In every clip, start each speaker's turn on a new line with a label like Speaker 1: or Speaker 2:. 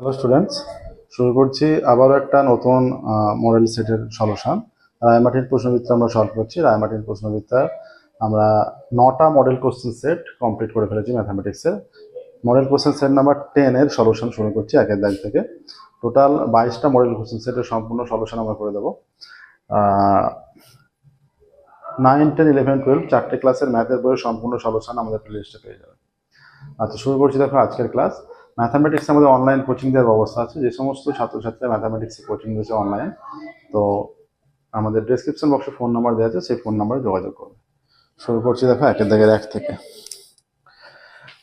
Speaker 1: Hello students, শুরু করছি আবারও একটা নতুন মডেল সেটের সলিউশন। রায়মার্টিন প্রশ্নবিদ্যা আমরা সলভ করছি। রায়মার্টিন প্রশ্নবিদ্যা আমরা 9টা মডেল কোশ্চেন সেট কমপ্লিট করে ফেলেছি ম্যাথামেটিক্সের। মডেল কোশ্চেন সেট নাম্বার 10 এর সলিউশন শুরু করছি একের দাগ থেকে। টোটাল 22টা মডেল কোশ্চেন সেটের সম্পূর্ণ সলিউশন আমরা করে দেবো। 9, 10, 11, 12 চারটে ক্লাসের ম্যাথের বইয়ের সম্পূর্ণ সলিউশন আমাদের প্লেলিস্টে পেয়ে যাবে। আচ্ছা, শুরু করছি। দেখো, আজকের ক্লাস ম্যাথামেটিক্স আমাদের অনলাইন কোচিং দেওয়ার ব্যবস্থা আছে। যে সমস্ত ছাত্রছাত্রীরা ম্যাথামেটিক্সে কোচিং দিয়েছে অনলাইন, তো আমাদের ডেসক্রিপশন বক্সে ফোন নাম্বার দেওয়া আছে, সেই ফোন নাম্বারে যোগাযোগ করবে। শুরু করছি। দেখো, একের দাগের 1 থেকে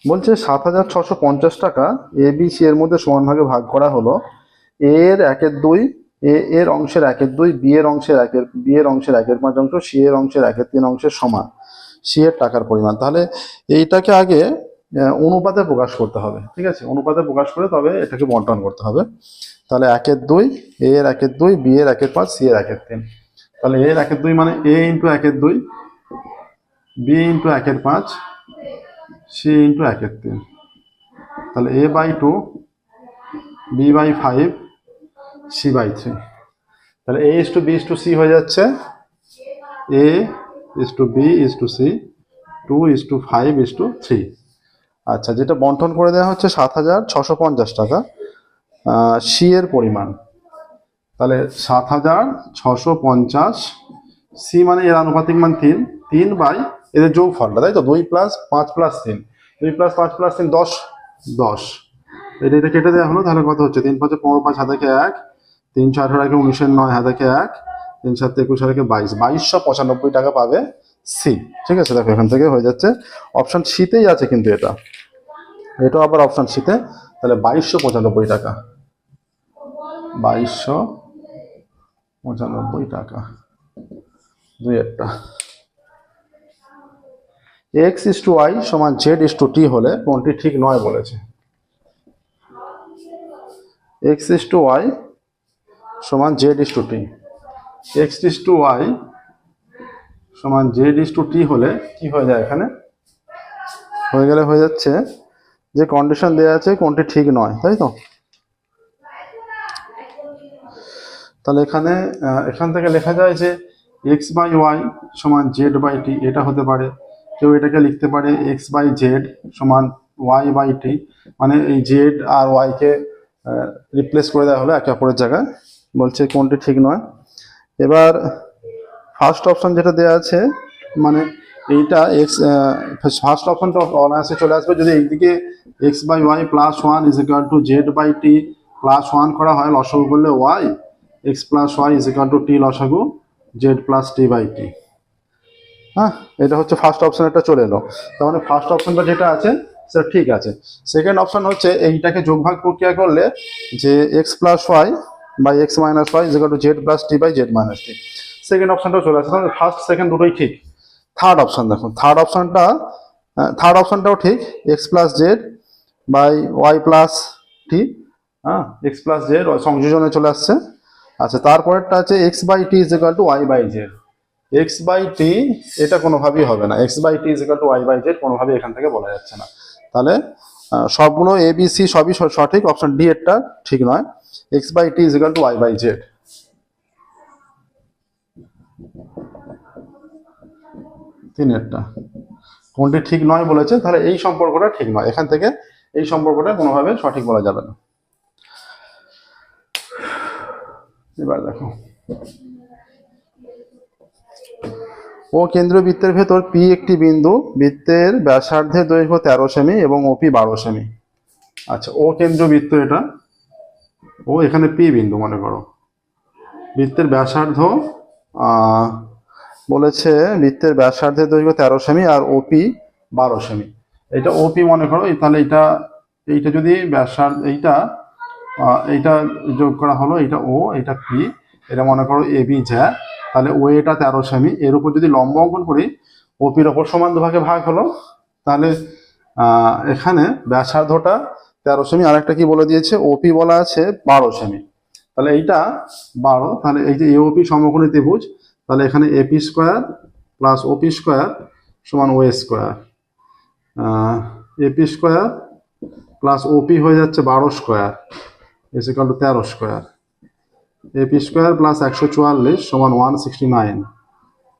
Speaker 1: বলছে 7,650 টাকা ABC এর মধ্যে সমান ভাগে ভাগ করা হলো। এ এর 1/2, এ এর অংশের 1/2, বি এর অংশের 1/5 অংশ, সি এর অংশের 1/3 অংশের সমান। সি এর টাকার পরিমাণ। তাহলে এইটাকে আগে অনুপাতে প্রকাশ করতে হবে। ঠিক আছে, অনুপাতে প্রকাশ করে তবে এটাকে বন্টন করতে হবে। তাহলে 1/2, এ এর 1/2, বি এর 1/5, সি এর 1/3। তাহলে এ এর 1/2 মানে A into 1/2, B into 1/5, C into 1/3। তাহলে a/2, b/5, c/3। তাহলে a:b:c হয়ে যাচ্ছে a:b:c, 2:5:3। আচ্ছা, যেটা বন্টন করে দেওয়া হচ্ছে 7,650 টাকা সি এর পরিমাণ। তাহলে 7,650, সি মানে এর আনুপাতিক মান 3 বাই এদের যোগফলটা, তাই তো 2 + 5 + 3, 2 + 5 + 3 10। এটা কেটে দেওয়া হলো। তাহলে কত হচ্ছে? 3 × 5 = 15, 5 হাতে 1, 3 × 4 = 19, 9 হাতে 1, 3 × 7 = 21, 2295 টাকা পাবে সি। ঠিক আছে, দেখো এখান থেকে হয়ে যাচ্ছে। অপশন সিতেই আছে কিন্তু এটাও আবার অপশন সিতে। তাহলে 2295 টাকা, 2295 টাকা। দুই একটা। x/y = z/t হলে কোনটি ঠিক নয় বলেছে। x/y = z/t, x/y = z/t হলে কি হয়ে যায়? এখানে হয়ে যাচ্ছে যে কন্ডিশন দেওয়া আছে কোনটি ঠিক নয়, তাই তো? তাহলে এখান থেকে লেখা যায় যে x/y = z/t, এটা হতে পারে। কেউ এটাকে লিখতে পারে x/z = y/t, মানে এই z আর y কে রিপ্লেস করে দেওয়া হলো একে অপরের জায়গায়। বলছে কোনটি ঠিক নয়। এবার ফার্স্ট অপশন যেটা দেওয়া আছে, মানে এইটা ফার্স্ট অপশনটা অনায়াসে চলে আসবে যদি এইদিকে x/y + 1 = z/t + 1 করা হয়, লসাগু করলে y, x + y = t লসাগু z + t/t। হ্যাঁ, এটা হচ্ছে ফার্স্ট অপশন, এটা চলে এলো। তার মানে ফার্স্ট অপশনটা যেটা আছে সেটা ঠিক আছে। সেকেন্ড অপশন হচ্ছে এইটাকে যোগভাগ প্রক্রিয়া করলে যে x + y / x - y = z + t/z - t। Second অপশনটাও চলে আসে। তাহলে ফার্স্ট সেকেন্ড দুটোই ঠিক। থার্ড অপশন দেখুন, থার্ড অপশনটাও ঠিক, x + z / y + t। হ্যাঁ, x + z সংযোজনে চলে আসছে। আচ্ছা, তারপরেরটা আছে x/t = y/z। x/t এটা কোনোভাবেই হবে না, x/t = y/z কোনোভাবেই এখান থেকে বলা যাচ্ছে না। তাহলে সবগুলো এ বি সি সবই সঠিক, অপশন ডি এরটা ঠিক নয়। x/t = y/z। তিনেরটা কোনটি ঠিক নয় বলেছে, তাহলে এই সম্পর্কটা ঠিক নয়। এখান থেকে এই সম্পর্কটা কোনোভাবে সঠিক বলা যাবে না। এবার দেখো, ও কেন্দ্রীয় বৃত্তের ভেতর পি একটি বিন্দু, বৃত্তের ব্যাসার্ধের দৈর্ঘ্য 13 সেমি এবং ওপি 12 সেমি। আচ্ছা, ও কেন্দ্রীয় বৃত্ত এটা, ও এখানে পি বিন্দু মনে করো। বৃত্তের ব্যাসার্ধ বলেছে বৃত্তের ব্যাসার্ধের দৈর্ঘ্য 13 সেমি আর ওপি 12 সেমি। এটা ওপি মনে করো। তাহলে এইটা যদি ব্যাসার্ধ, এইটা যোগ করা হলো, এটা ও, এটা পি, এটা মনে করো এ বি যা। তাহলে ও এটা 13 সেমি, এর উপর যদি লম্ব অঙ্কন করি, ওপির ওপর সমান দুভাগে ভাগ হলো। তাহলে এখানে ব্যাসার্ধটা 13 সেমি, আর একটা কি বলে দিয়েছে, ওপি বলা আছে 12 সেমি। তাহলে এইটা 12। তাহলে এই যে এওপি সমকোণী ত্রিভুজ, তাহলে এখানে AP² + OP² = OA²। AP² + OP হয়ে যাচ্ছে 12²। Is equal to 13 square, AP square plus 144 সমান 169।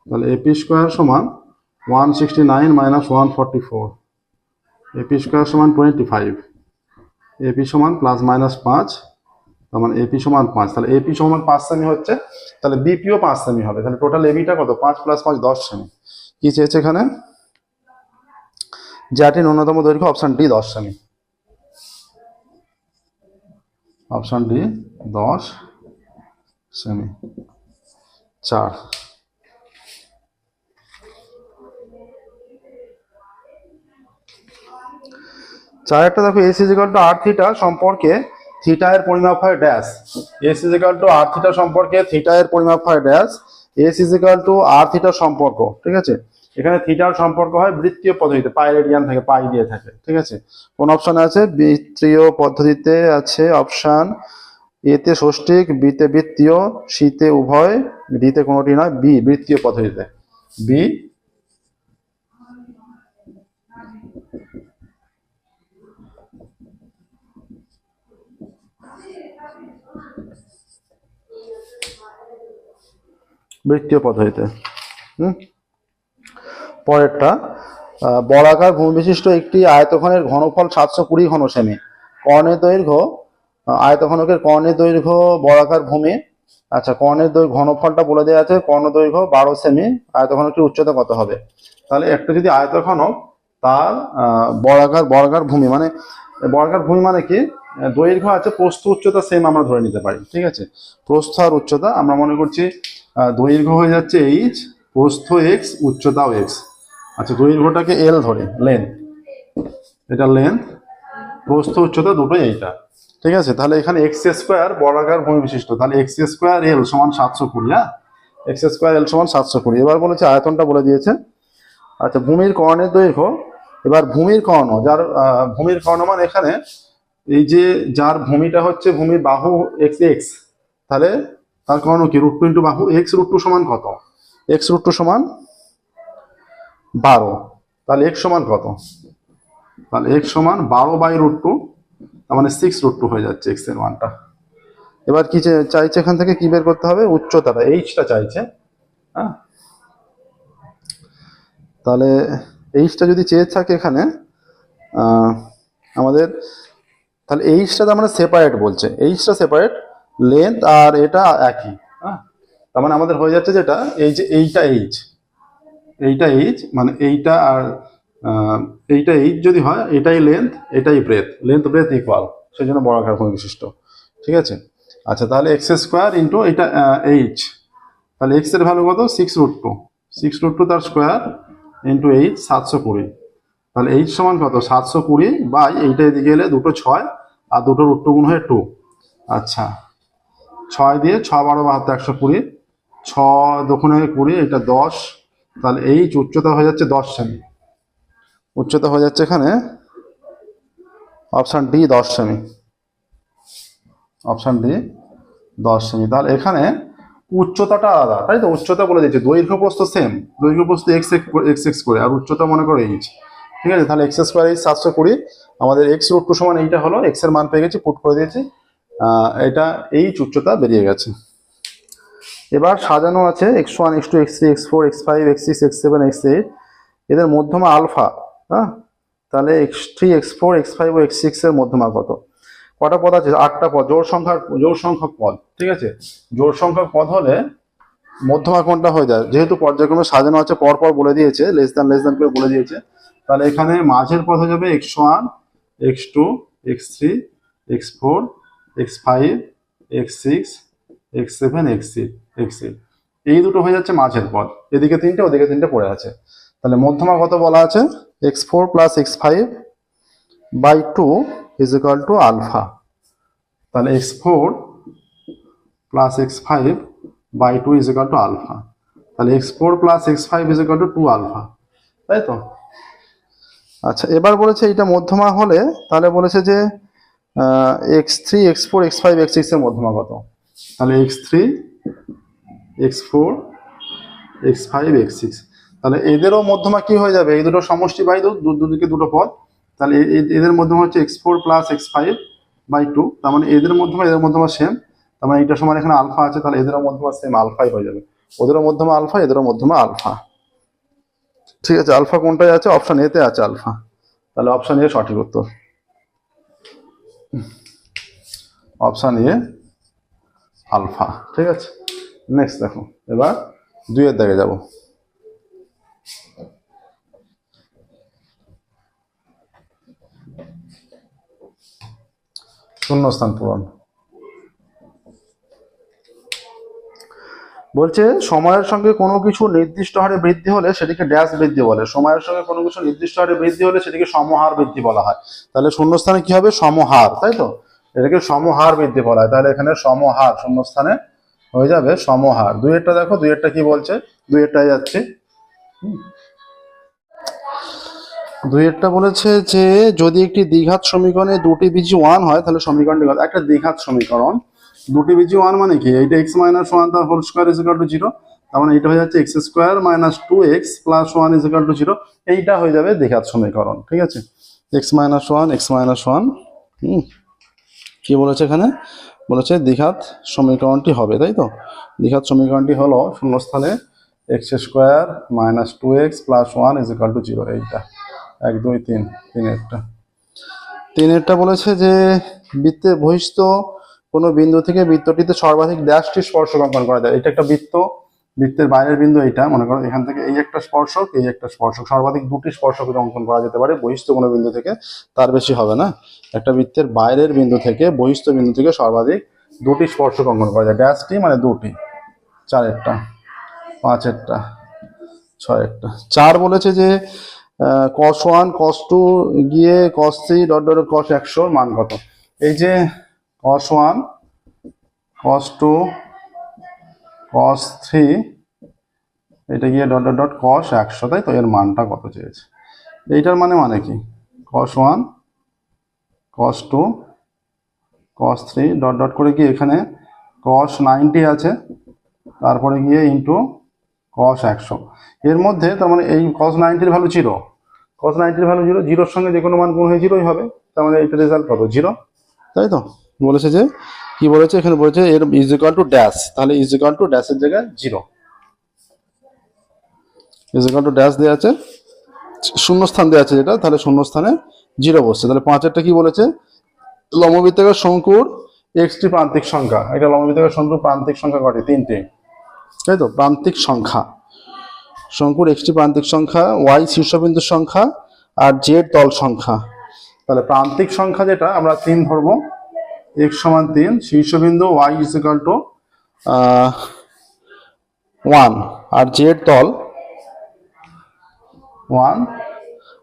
Speaker 1: তাহলে এপি স্কোয়ার সমান 169 মাইনাস 144, এপি স্কোয়ার সমান 25, এপি সমান প্লাস মাইনাস 5, তার মানে এপি সমান 5। তাহলে এপি সমান 5 সেমি হচ্ছে, তাহলে বিপিও 5 সেমি হবে। তাহলে টোটাল এবিটা কত? 5 প্লাস 5 10 সেমি। কি চেয়েছে এখানে? জ্যাটির ন্যূনতম দৈর্ঘ্য অপশন ডি 10 সেমি, অপশন ডি 10 সেমি। 4 একটা দেখো, S is equal to R theta সম্পর্কে থিটা এর পরিমাপ হয় dash. S is equal to R theta সম্পর্কে থিটা এর পরিমাপ হয় dash. S is equal to R theta সম্পর্ক, ঠিক আছে। এখানে থিটার সম্পর্ক হয় বৃত্তীয় পদ্ধতিতে, পাই রেডিয়ান থাকে, পাই দিয়ে থাকে, ঠিক আছে। কোন অপশনে আছে? বৃত্তীয় পদ্ধতিতে আছে অপশন এতে ষষ্ঠিক, বিতে বৃত্তীয়, সিতে উভয়, ডিতে কোনোটি নয়, বি বৃত্তীয় পদ্ধতিতে, বি। বৃত্তীয় পদ্ধতিতে। পরেরটা, বর্গাকার ভূমি বিশিষ্ট একটি আয়তঘনের ঘনফল 720 ঘন সেমি। কর্ণের দৈর্ঘ্য, আয়তঘনকের কর্ণের দৈর্ঘ্য বর্গাকার ভূমি। আচ্ছা, কর্ণের দৈর্ঘ্য ঘনফলটা বলে দেওয়া আছে, কর্ণ দৈর্ঘ্য 12 সেমি, আয়তঘনকটির উচ্চতা কত হবে? তাহলে একটা যদি আয়তঘনক তার বর্গাকার ভূমি মানে, বর্গাকার ভূমি মানে কি? দৈর্ঘ্য আছে, প্রস্থ উচ্চতা সেম আমরা ধরে নিতে পারি, ঠিক আছে। প্রস্থ আর উচ্চতা আমরা মনে করছি দৈর্ঘ্য হয়ে যাচ্ছে এইচ, প্রস্থ এক্স, উচ্চতাও এক্স। আচ্ছা, দৈর্ঘ্যটাকে এল ধরে, লেন্থ, এটা লেন্থ, প্রস্থ উচ্চতা দুটোই এইটা, ঠিক আছে। তাহলে এখানে এক্স স্কোয়ার বর্গাকার ভূমি বিশিষ্ট, তাহলে এক্স স্কোয়ার এল সমান 720। হ্যাঁ, এক্স স্কোয়ার এল সমান 720। এবার বলেছে আয়তনটা বলে দিয়েছে। আচ্ছা, ভূমির কর্ণের দৈর্ঘ্য, এবার ভূমির কর্ণ, যার ভূমির কর্ণ মানে এখানে এই যে যার ভূমিটা হচ্ছে ভূমির বাহু এক্স এক্স, তাহলে তার কর্ণ কি? √2 ইন্টু বাহু এক্স, √2 সমান কত? এক্স √2 সমান 12। তাহলে এক্স সমান কত? তাহলে এক্স সমান 12/√2, তার মানে 6√2 হয়ে যাচ্ছে এক্স এর মানটা। এবার কি চাইছে এখান থেকে? কি বের করতে হবে? উচ্চতাটা, এইচটা চাইছে। হ্যাঁ, তাহলে এইচটা যদি চেয়ে থাকে এখানে আমাদের, তাহলে এইচটা তার মানে সেপারেট বলছে, এইচটা সেপারেট, লেন্থ আর এটা একই। হ্যাঁ, তার মানে আমাদের হয়ে যাচ্ছে যেটা, এই যে এইটা এইচ, এইটা এইচ মানে এইটা আর এইটা এইচ যদি হয়, এটাই লেন্থ, এটাই ব্রেথ, লেন্থ ব্রেথ ইকুয়াল, সেই জন্য বর্গাকার ভূমি বিশিষ্ট, ঠিক আছে। আচ্ছা, তাহলে এক্স স্কোয়ার ইন্টু এটা এইচ, তাহলে এক্স এর ভ্যালু কত? 6√2, 6√2 তার স্কোয়ার ইন্টু এইচ 720। তাহলে এইচ সমান কত? 720 বাই এইটা এদিকে এলে দুটো 6 আর দুটো √2 গুণ হয়ে 2। আচ্ছা, 6 দিয়ে 6 12 72 120, 6 দুগুণে 20, এটা 10। তাহলে এইচ উচ্চতা হয়ে যাচ্ছে 10 সেমি, উচ্চতা হয়ে যাচ্ছে এখানে অপশন ডি 10 সেমি, অপশন ডি 10 সেমি। তাহলে এখানে উচ্চতাটা আলাদা, তাই তো? উচ্চতা বলে দিচ্ছে, দৈর্ঘ্য প্রস্থ সেম, দৈর্ঘ্য প্রস্থ এক্স এক্স করে, আর উচ্চতা মনে করো এইচ, ঠিক আছে। তাহলে এক্স স্কোয়ার এইচ 720, আমাদের এক্স √2 সমান এইটা হলো, এক্স এর মান পেয়ে গেছি, পুট করে দিয়েছি, এটা এইচ উচ্চতা বেরিয়ে গেছে। এবার সাজানো আছে x1 x2 x3 x4 x5 x6 x7 x8, এদের মধ্যমা আলফা। হ্যাঁ, তাহলে x3 x4 x5 ও x6 এর মধ্যমা কত? কটা পদ আছে? 8টা পদ, জোড় সংখ্যক পদ, ঠিক আছে। জোড় সংখ্যক পদ হলে মধ্যমা কোনটা হয়ে যায়? যেহেতু পর্যায়ক্রমে সাজানো আছে, পরপর বলে দিয়েছে, লেস দ্যান করে বলে দিয়েছে, তাহলে এখানে মাঝের পদ হয়ে যাবে x1 x2 x3 x4 x5 x6 x7 x8, এই দুটো হয়ে যাচ্ছে মাঝের পদ, এদিকে 3টে ওদিকে 3টে পড়ে আছে। তাহলে মধ্যমা কত বলা আছে? x4 plus x5/2 is equal to alpha. তাহলে x4 plus x5/2 is equal to alpha. তাহলে x4 plus x5 is equal to 2 alpha, তাই তো? আচ্ছা, এবার বলেছে এটা মধ্যমা হলে, তাহলে বলেছে যে x3 x4 x5 x6 এর মধ্যমা কত? তাহলে x3 x4 x5 x6, তাহলে এদেরও মধ্যমা কি হয়ে যাবে? এই দুটো সমষ্টি বাই দুদিকে দুটো পদ, তাহলে এদের মধ্যমা হচ্ছে x4 প্লাস x5 বাই 2, তার মানে এদের মধ্যমা এদের মধ্যমা সেম, তার মানে এইটা সমান এখানে আলফা আছে, তাহলে এদেরও মধ্যমা সেম আলফাই হয়ে যাবে। ওদেরও মধ্যমা আলফা, এদেরও মধ্যমা আলফা। ঠিক আছে, আলফা কোনটায় আছে? অপশন এতে আছে আলফা, তাহলে অপশন এ সঠিক উত্তর। Option A alpha. ঠিক আছে, নেক্সট দেখো, এবার 2-এর দিকে যাব। শূন্যস্থান পূরণ বলছে, সময়ের সঙ্গে কোনো কিছু নির্দিষ্ট হারে বৃদ্ধি হলে সেটিকে ড্যাশ বৃদ্ধি বলে। সময়ের সঙ্গে কোনো কিছু নির্দিষ্ট হারে বৃদ্ধি হলে সেটিকে সমহার বৃদ্ধি বলা হয়। তাহলে শূন্যস্থানে কি হবে? সমহার, তাই তো, এটাকে সমহার বৃদ্ধি বলা হয়। তাহলে এখানে সমহার শূন্যস্থানে হয়ে যাবে সমহার। 2-এরটা দেখো, 2-এরটা কি বলছে? 2-এরটায় যাচ্ছে। 2-এরটা বলেছে যে যদি একটি দ্বিঘাত সমীকরণে দুটি বীজি 1 হয় তাহলে সমীকরণটি কত? একটা দ্বিঘাত সমীকরণ, দুটি বীজি 1 মানে কি? এইটা x - 1 তার whole square is equal to 0, তার মানে এটা হয়ে যাচ্ছে x square minus 2x plus 1 is equal to 0। এইটা হয়ে যাবে দ্বিঘাত সমীকরণ। ঠিক আছে, x - 1 x - 1 কি বলেছে এখানে? বলেছে দ্বিঘাত সমীকরণটি হবে, তাই তো। দ্বিঘাত সমীকরণটি হলো শূন্যস্থানে x square minus 2x plus 1 is equal to 0। এইটা 1 2 3, 3-এরটা বলেছে যে বৃত্তের বহিস্থ কোনো বিন্দু থেকে বৃত্তটিতে সর্বাধিক ড্যাশটি স্পর্শক অঙ্কন করা যায়। এটা একটা বৃত্ত, বৃত্তের বাইরের বিন্দু এইটা, মনে করো এখান থেকে এই একটা স্পর্শক, এই একটা স্পর্শক, সর্বাধিক দুটি স্পর্শক অঙ্কন করা যেতে পারে বহিস্থ কোনো বিন্দু থেকে, তার বেশি হবে না। একটা বৃত্তের বাইরের বিন্দু থেকে বহিস্থ বিন্দু থেকে সর্বাধিক দুটি স্পর্শক অঙ্কন করা যায়। ড্যাশটি মানে দুটি, 4-এরটা, 5-এরটা, 6-এরটা। 4 বলেছে যে cos 1 cos 2 গিয়ে cos 3 ডট ডট cos 100 মান কত? এই যে cos 1 cos 2 cos 3 এটা গিয়ে ডট ডট ডট cos 100, তাই তো, এর মানটা কত চেয়েছে? এইটার মানে কি? cos 1 cos 2 cos 3 dot dot করে গিয়ে এখানে cos 90 আছে, তারপরে গিয়ে ইন্টু cos 100। এর মধ্যে তার মানে এই cos 90-র ভ্যালু 0, cos 90-র ভ্যালু 0, 0-র সঙ্গে যে কোনো মান গুণ হয়ে 0ই হবে, তার মানে এইটা রেজাল্ট কত? 0, তাই তো। বলেছে যে কি বলেছে এখানে? বলেছে এর ইজ ইকুয়াল টু ড্যাশ, তাহলে ইজ ইকুয়াল টু ড্যাশের জায়গায় 0, ইজ ইকুয়াল টু ড্যাশ দেওয়া আছে, শূন্যস্থান দেওয়া আছে যেটা, তাহলে শূন্যস্থানে 0 বসছে। তাহলে 5-এরটা কি বলেছে? লম্ববৃত্তাকার শঙ্কুর এক্সটি প্রান্তিক সংখ্যা। এটা লম্ববৃত্তাকার শঙ্কুর প্রান্তিক সংখ্যা কটি? 3টে, তাই তো। প্রান্তিক সংখ্যা, শঙ্কুর এক্সটি প্রান্তিক সংখ্যা, ওয়াই শীর্ষবিন্দুর সংখ্যা, আর জেড তল সংখ্যা। তাহলে প্রান্তিক সংখ্যা যেটা আমরা 3 ধরবো, x সমান 3, শীর্ষবিন্দু y ইজ ইকুয়াল টু 1, আর জেড তল 1,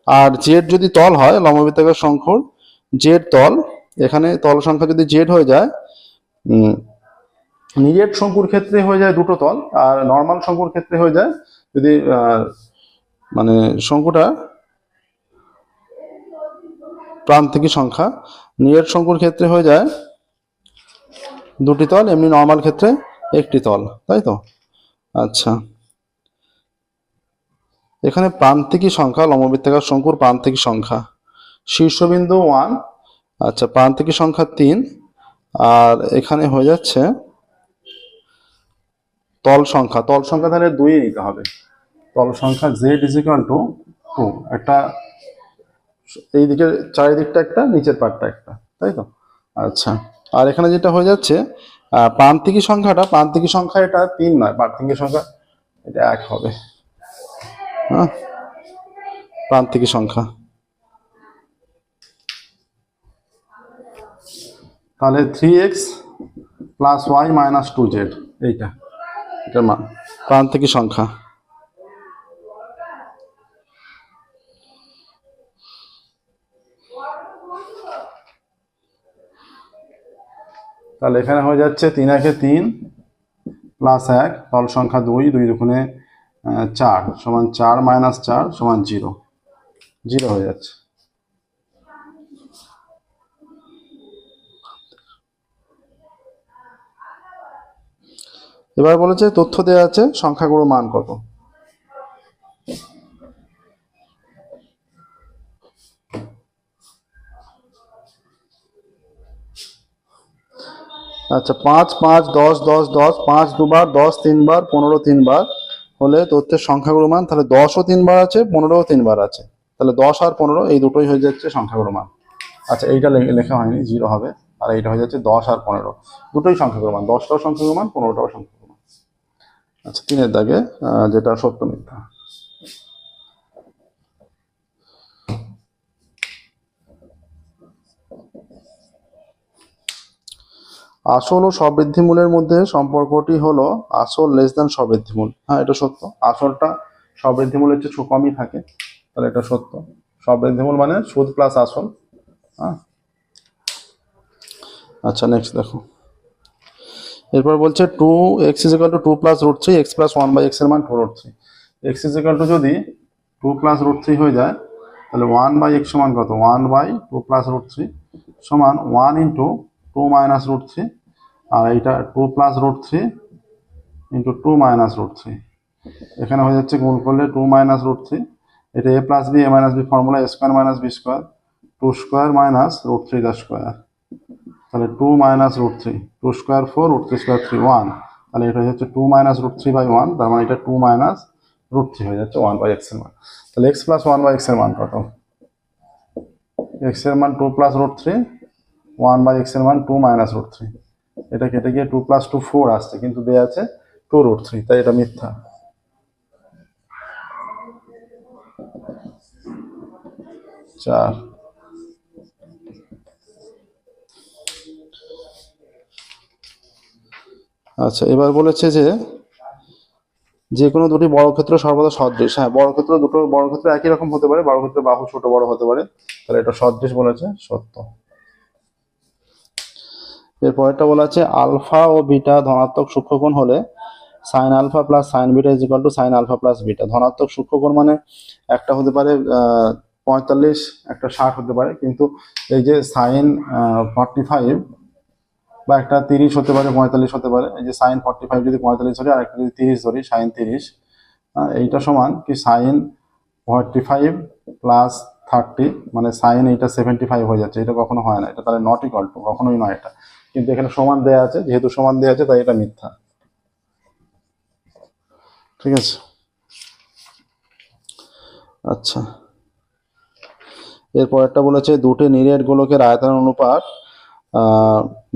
Speaker 1: আর জেড যদি তল হয় লম্ববৃত্তাকার শঙ্কুর জেড তল, এখানে তল সংখ্যা যদি জেড হয়ে যায়, নিরেট শঙ্কুর ক্ষেত্রে হয়ে যায় দুটো তল, আর নর্মাল শঙ্কুর ক্ষেত্রে হয়ে যায়, যদি মানে শঙ্কুটা প্রান্তিক সংখ্যা, নিরেট শঙ্কুর ক্ষেত্রে হয়ে যায় দুটি তল, এমনি নর্মাল ক্ষেত্রে একটি তল, তাই তো। আচ্ছা, এখানে প্রান্তিক সংখ্যা, লম্ববৃত্তাকার শঙ্কুর প্রান্তিক সংখ্যা, শীর্ষবিন্দু 1, আচ্ছা, প্রান্তিক সংখ্যা 3, আর এখানে হয়ে যাচ্ছে তল সংখ্যা, তল সংখ্যা তাহলে 2 নিতে হবে। তল সংখ্যা z ইজ ইকুয়াল টু 2, একটা এই দিকের চারিদিকটা একটা, নিচের পাটটা একটা, তাই তো। আচ্ছা, আর এখানে যেটা হয়ে যাচ্ছে প্রান্তিক সংখ্যাটা, প্রান্তিক সংখ্যা এটা 3 নয়, প্রান্তিক সংখ্যা এটা 1 হবে। হ্যাঁ, প্রান্তিক সংখ্যা, তাহলে 3x plus y minus 2z, এইটা এটার মান প্রান্তিক সংখ্যা। তাহলে এখানে হয়ে যাচ্ছে 3 একে 3 প্লাস 1, তল সংখ্যা 2, 2 দুগুণে 4 সমান 4 মাইনাস 4 সমান 0, 0 হয়ে যাচ্ছে। এবার বলেছে তথ্য দেওয়া আছে সংখ্যাগুলোর মান কত? আচ্ছা 5 5 10 10 10, 5 দুবার, 10 তিনবার, 15 তিনবার হলে তথ্যের সংখ্যাগুলো মান, তাহলে 10ও তিনবার আছে, 15ও তিনবার আছে, তাহলে 10 আর 15 এই দুটোই হয়ে যাচ্ছে সংখ্যাগুলো মান। আচ্ছা এইটা লেখা হয়নি, 0 হবে, আর এইটা হয়ে যাচ্ছে 10 আর 15 দুটোই সংখ্যাগুলো মান, 10টাও সংখ্যাগুলো মান, 15টাও সংখ্যাগুলো মান। আচ্ছা 3-এর দাগে যেটা সত্য মিথ্যা। আসল ও সবৃদ্ধিমূলের মধ্যে সম্পর্কটি হলো আসল লেস দ্যান সবৃদ্ধিমূল। হ্যাঁ এটা সত্য, আসলটা সবৃদ্ধিমূলের চেয়ে কমই থাকে, তাহলে এটা সত্য। সবৃদ্ধিমূল মানে সুদ প্লাস আসল। হ্যাঁ আচ্ছা নেক্সট দেখো, এরপর বলছে 2x = 2 + √3, x + 1/x এর মান 2√3। x = যদি 2 + √3 হয়ে যায়, তাহলে 1/x সমান কত, 1/2 + √3 সমান 1 × 2 - √3, আর এইটা 2 + √3 × 2 - √3, এখানে হয়ে যাচ্ছে গুণ করলে 2 - √3, এটা a + b, a - b formula, a² - b², 2² - √3² তাহলে 2 - √3, 2² 4, √3² 3, 1, তাহলে এটা হয়ে যাচ্ছে 2 - √3/1, তার মানে এটা 2 - √3 হয়ে যাচ্ছে 1/x এর মান। তাহলে x + 1/x এর মান কত, x এর মান 2 + √3, 1/x এর মান 2 - √3, এটা কেটে গিয়ে 2 + 2 4 আসছে, কিন্তু দেয়া আছে 2√3, তাই এটা মিথ্যা। চার, আচ্ছা এবার বলেছে যে কোনো দুটি বর্গক্ষেত্র সর্বদা সদৃশ। হ্যাঁ দুটো বর্গক্ষেত্র একই রকম হতে পারে, বর্গক্ষেত্রের বাহু ছোট বড় হতে পারে, তাহলে এটা সদৃশ বলেছে, সত্য। এরপরেরটা বলা আছে আলফা ও বিটা ধনাত্মক সূক্ষ্মকোণ হলে sin α + sin β = sin α + β। ধনাত্মক সূক্ষ্মকোণ মানে একটা হতে পারে 45, একটা 60 হতে পারে, কিন্তু এই যে sin 45 বা একটা 30 হতে পারে, 45 হতে পারে, এই যে sin 45 যদি 45 ধরি আর একটা যদি 30 ধরি, sin 30, এইটা সমান কি sin 45 + 30, মানে sin এইটা 75 হয়ে যাচ্ছে, এটা কখনো হয় না, এটা তাহলে নট ইকুয়াল টু, কখনোই নয় এটা, কিন্তু এখানে সমান দেয়া আছে, যেহেতু সমান দেয়া আছে তাই এটা মিথ্যা। ঠিক আছে, আচ্ছা এরপরেরটা বলেছে দুটি নিরেট গোলকের আয়তন অনুপাত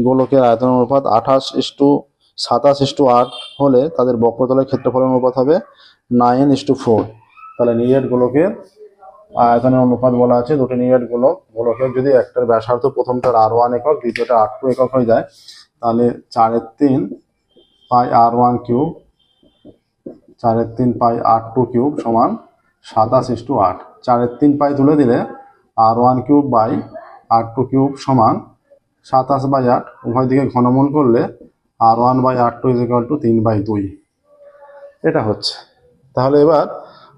Speaker 1: 28:27:8 হলে তাদের বক্রতলের ক্ষেত্রফলের অনুপাত হবে 9:4। তাহলে নিরেট গোলকের আয়তনের অনুপাত বলা আছে, দুটি নিরেট গোলকের যদি একটার ব্যাসার্ধ প্রথমটার r1 একক, দ্বিতীয়টা r2 একক হয়ে যায়, তাহলে 4/3 পাই r1³ 4/3 পাই r2³ সমান 27:8। 4/3 পাই তুলে দিলে r1³ বাই r2³ সমান 27/8, উভয় দিকে ঘনমূল করলে r1/r2 = 3/2, এটা হচ্ছে। তাহলে এবার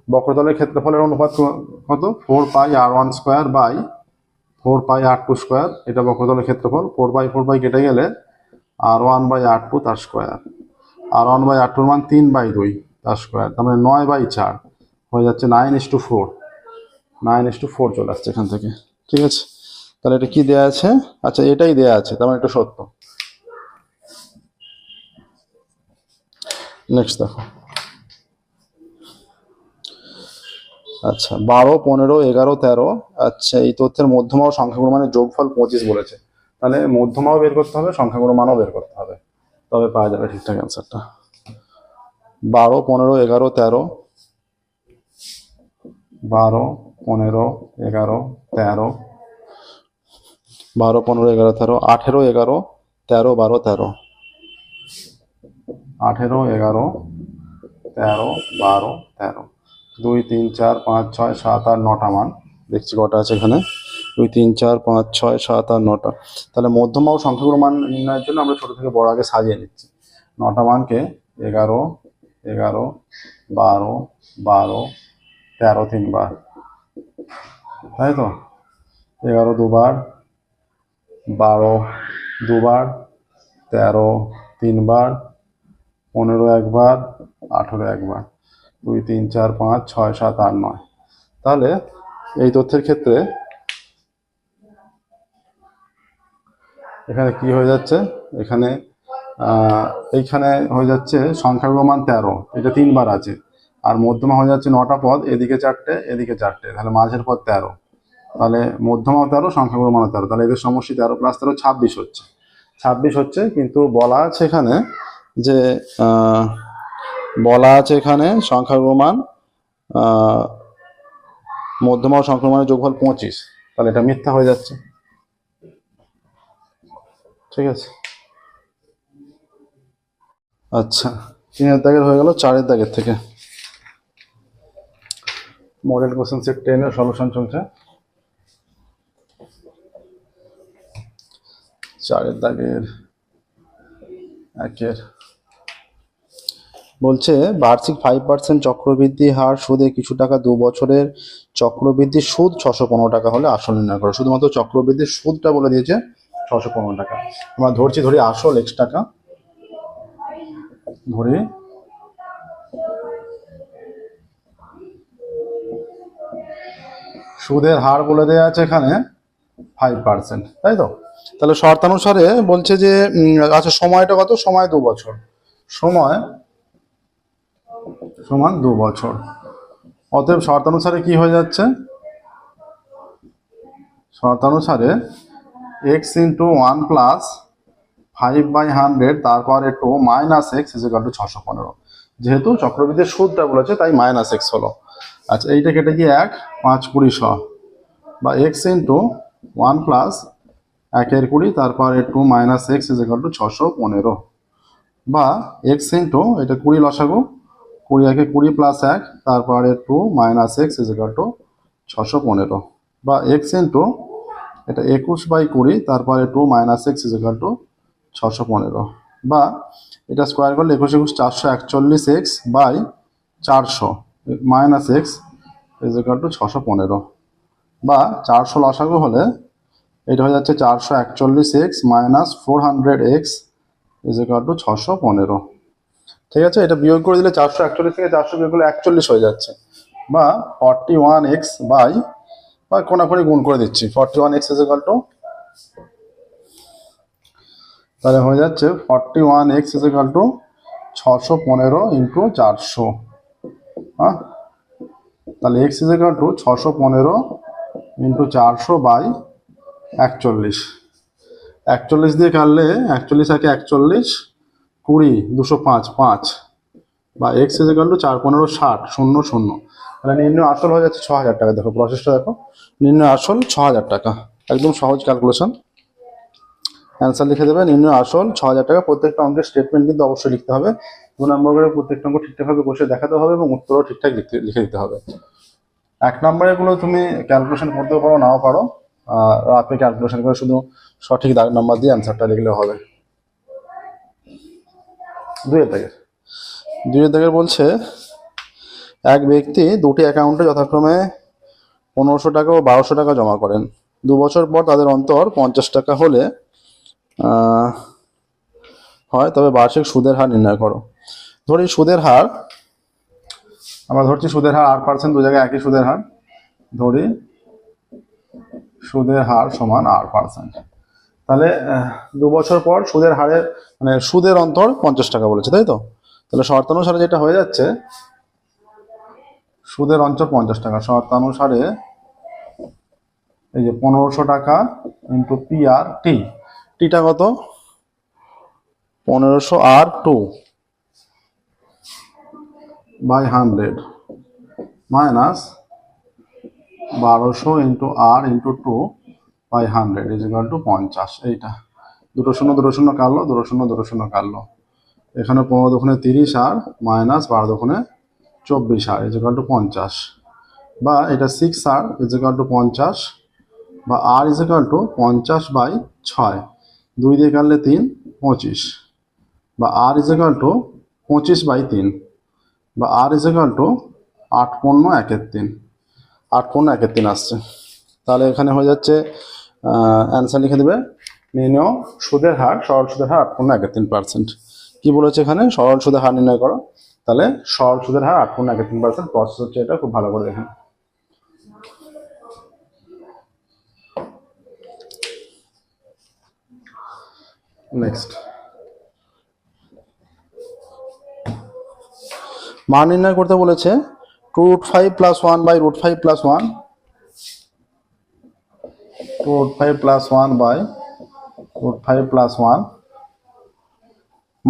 Speaker 1: বক্রতলের ক্ষেত্রফলের অনুপাত কত, 4πr1² বাই 4πr2², এটা বক্রতলের ক্ষেত্রফল, 4/4 কেটে গেলে r1/r2 তার স্কোয়ার, r1/r2 মান 3/2 তার স্কোয়ার, তার মানে 9/4 হয়ে যাচ্ছে 9:4, 9:4 চলে আসছে এখান থেকে। ঠিক আছে, তাহলে এটা কি দেয়া আছে, আচ্ছা এটাই দেয়া আছে, তার মানে এটা সত্য। নেক্সট দেখো, আচ্ছা 12, 15, 11, 13, আচ্ছা এই তথ্যের মধ্যমা ও সংখ্যাগুলো মানে যোগফল 25 বলেছে, তাহলে মধ্যমাও বের করতে হবে, সংখ্যাগুলো মানও বের করতে হবে, তবে পাওয়া যাবে ঠিকঠাক অ্যান্সারটা। 12, 15, 11, 13, 12, 15, 11, 13, 12, 15, 11, 13, 18, 11, 13, 12, 13, 18, 11, 13, 12, 13, 2, 3, 4, 5, 6, 7, 8, 9টা মান দেখছি কটা আছে এখানে, 2, 3, 4, 5, 6, 7, 8, 9টা। তাহলে মধ্যমা ও সংখ্যাগুলো মান নির্ণয়ের জন্য আমরা ছোট থেকে বড় আগে সাজিয়ে নিচ্ছি। 9টা মানকে 11, 11, 12, 12, 13 তিনবার, তাই তো, 11 দুবার, 12 দুবার, 13 তিনবার, 15 একবার, 18 একবার, 2, 3, 4, 5, 6, 7, 8, 9। তাহলে এই তথ্যের ক্ষেত্রে এখানে কি হয়ে যাচ্ছে, এখানে এইখানে হয়ে যাচ্ছে সংখ্যাগুলো মান 13, এটা 3বার আছে, আর মধ্যমা হয়ে যাচ্ছে 9টা পদ, এদিকে 4টে এদিকে 4টে, তাহলে মাঝের পদ 13, তাহলে মধ্যমা 13, সংখ্যাগুলো মান 13, তাহলে এদের সমষ্টি 13 + 13 26 হচ্ছে। 26 হচ্ছে, কিন্তু বলা আছে এখানে যে সংখ্যাগুলো মান মধ্যমা ও সংখ্যাগুলো মানের যোগফল 25, তাহলে এটা মিথ্যা হয়ে যাচ্ছে। ঠিক আছে, আচ্ছা 3-এর দাগের হয়ে গেল। 4-এর দাগের থেকে মডেল কোশ্চেন সেট 10 এর সলিউশন চলছে। 4-এর দাগের 1-এর বলছে বার্ষিক 5% চক্রবৃদ্ধি হার সুদে কিছু টাকা 2 বছরের চক্রবৃদ্ধি সুদ 615 টাকা হলে আসল নির্ণয় করো। শুধুমাত্র চক্রবৃদ্ধির সুদটা বলে দিয়েছে 615 টাকা। আমরা ধরি আসল x টাকা, ধরি সুদের হার বলে দেওয়া আছে এখানে 5%, তাই তো? তাহলে শর্তানুসারে বলছে যে আচ্ছা সময়টা কত, সময় 2 বছর, সময় সমান 2 বছর। অতএব শর্তানুসারে কি হয়ে যাচ্ছে, শর্তানুসারে x × 1 + 5/100 তারপর একটু -x = 615, যেহেতু চক্রবৃদ্ধির সুদটা বলেছে তাই -x হলো। আচ্ছা এইটা কেটে গিয়ে 1 5 20 বা x × 1 + 1/20 তারপর একটু -x = 615, বা x × এটা 20 লসাগু, 20 × 20 + 1 তারপর একটু -x = 615, বা x × এটা 21/20 তারপর একটু -x = 615, বা এটা স্কোয়ার করলে 21 × 441x/400 -x = 615, বা 400 লসাগু হলে এটা হয়ে যাচ্ছে 441x - 400x = 615। ঠিক আছে, এটা বিয়োগ করে দিলে 441 থেকে 400 বিয়োগ করলে 41 হয়ে যাচ্ছে, বা 41x বা কোনাকুনি গুণ করে দিচ্ছি, 41x = তাহলে হয়ে যাচ্ছে 41x = 615 × 400। হ্যাঁ, তাহলে x = 615 × 400/41, 41 দিয়ে কাটলে 41 × 41 20 205 5, বা x = 4 15 60 0 0, তাহলে নির্ণয় আসল হয়ে যাচ্ছে 6000 টাকা। দেখো প্রসেসটা দেখো, নির্ণয় আসল 6000 টাকা, একদম সহজ ক্যালকুলেশন। অ্যান্সার লিখে দেবে, নির্ণয় আসল 6000 টাকা। প্রত্যেকটা অঙ্কের স্টেটমেন্ট কিন্তু অবশ্যই লিখতে হবে, 2 নম্বর করে প্রত্যেকটা অঙ্ক ঠিকঠাকভাবে বসে দেখাতে হবে এবং উত্তরও ঠিকঠাক লিখে দিতে হবে। 1 নম্বরে গুলো তুমি ক্যালকুলেশন করতেও পারো নাও পারো, আপনি ক্যালকুলেশন করে শুধু সঠিক দাগ নাম্বার দিয়ে অ্যান্সারটা লিখলে হবে। 2-এর দাগের বলছে এক ব্যক্তি দুটি অ্যাকাউন্টে যথাক্রমে 1500 টাকা ও 1200 টাকা জমা করেন। 2 বছর পর তাদের অন্তর 50 টাকা হলে হয়, তবে বার্ষিক সুদের হার নির্ণয় করো। ধরি সুদের হার, আমরা ধরছি সুদের হার 8%, দু জায়গায় একই সুদের হার, ধরি সুদের হার সমান 8%। তাহলে 2 বছর পর সুদের হারের মানে সুদের অন্তর 50 টাকা বলেছে, তাই তো? তাহলে শর্তানুসারে যেটা হয়ে যাচ্ছে, সুদের অন্তর 50 টাকা, শর্তানুসারে এই যে 1500 টাকা × PR/T, টিটা কত 1500R2/100 মাইনাস 1200 × R/2/100 = 50। এইটা দুটো শূন্য কাটলো, দুটো শূন্য কাটলো, এখানে 15 দুগুণে 30 আর মাইনাস 12 দুগুণে 24R = 50, বা এটা 6R = 50, বা R = 50/6, 2 দিয়ে কাটলে 3 25, বা R = 25/3, বা R = 8×1=3, 8×1=3 আসছে। তাহলে এখানে হয়ে যাচ্ছে অ্যান্সার লিখে দেবে, নির্ণয় সুদের হার, সরল সুদের হার 8×1=3%। কি বলেছে এখানে, সরল সুদের হার নির্ণয় করো। তাহলে সরল সুদের হার 8×1=3%, প্রসেস হচ্ছে এটা, খুব ভালো করে দেখেন। নেক্সট মান নির্ণয় করতে বলেছে 2√5 plus 1 by √5 plus 1, 2√5 plus 1 by √5 plus 1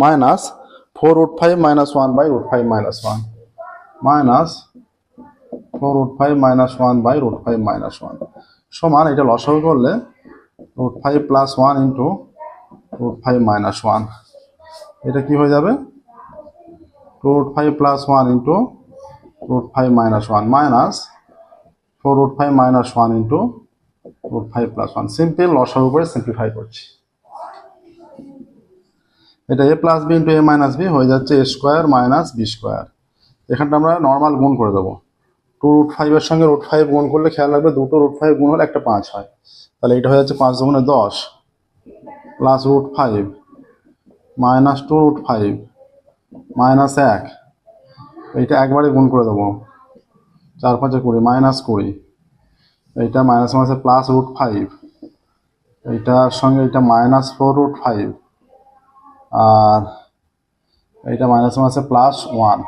Speaker 1: minus 4√5 minus 1 by √5 minus 1 minus 4√5 minus 1 by √5 minus 1 সমান, এটা লসাগু করলে √5 প্লাস 1 ইন্টু √5 মাইনাস 1, এটা কি হয়ে যাবে 2√5 plus 1 into √5 minus 1 minus 4√5 minus 1 into √5 plus 1। Simple লসাগু করে সিম্পলিফাই করছি। এটা a plus B into a minus B হয়ে যাচ্ছে a square minus B square. এখানটা আমরা নর্মাল গুণ করে দেবো। 2√5 এর সঙ্গে √5 গুণ করলে খেয়াল রাখবে দুটো √5 গুণ হলে একটা 5 হয়, তাহলে এটা হয়ে যাচ্ছে 5 দুগুণে 10 প্লাস √5 মাইনাস 2√5 মাইনাস 1, এইটা একবারে গুণ করে দেবো 4 5 20 মাইনাস 20, এইটা মাইনাস মাইনাসে প্লাস √5, এইটার সঙ্গে এইটা মাইনাস 4√5 আর এইটা মাইনাস মাইনাসে প্লাস 1,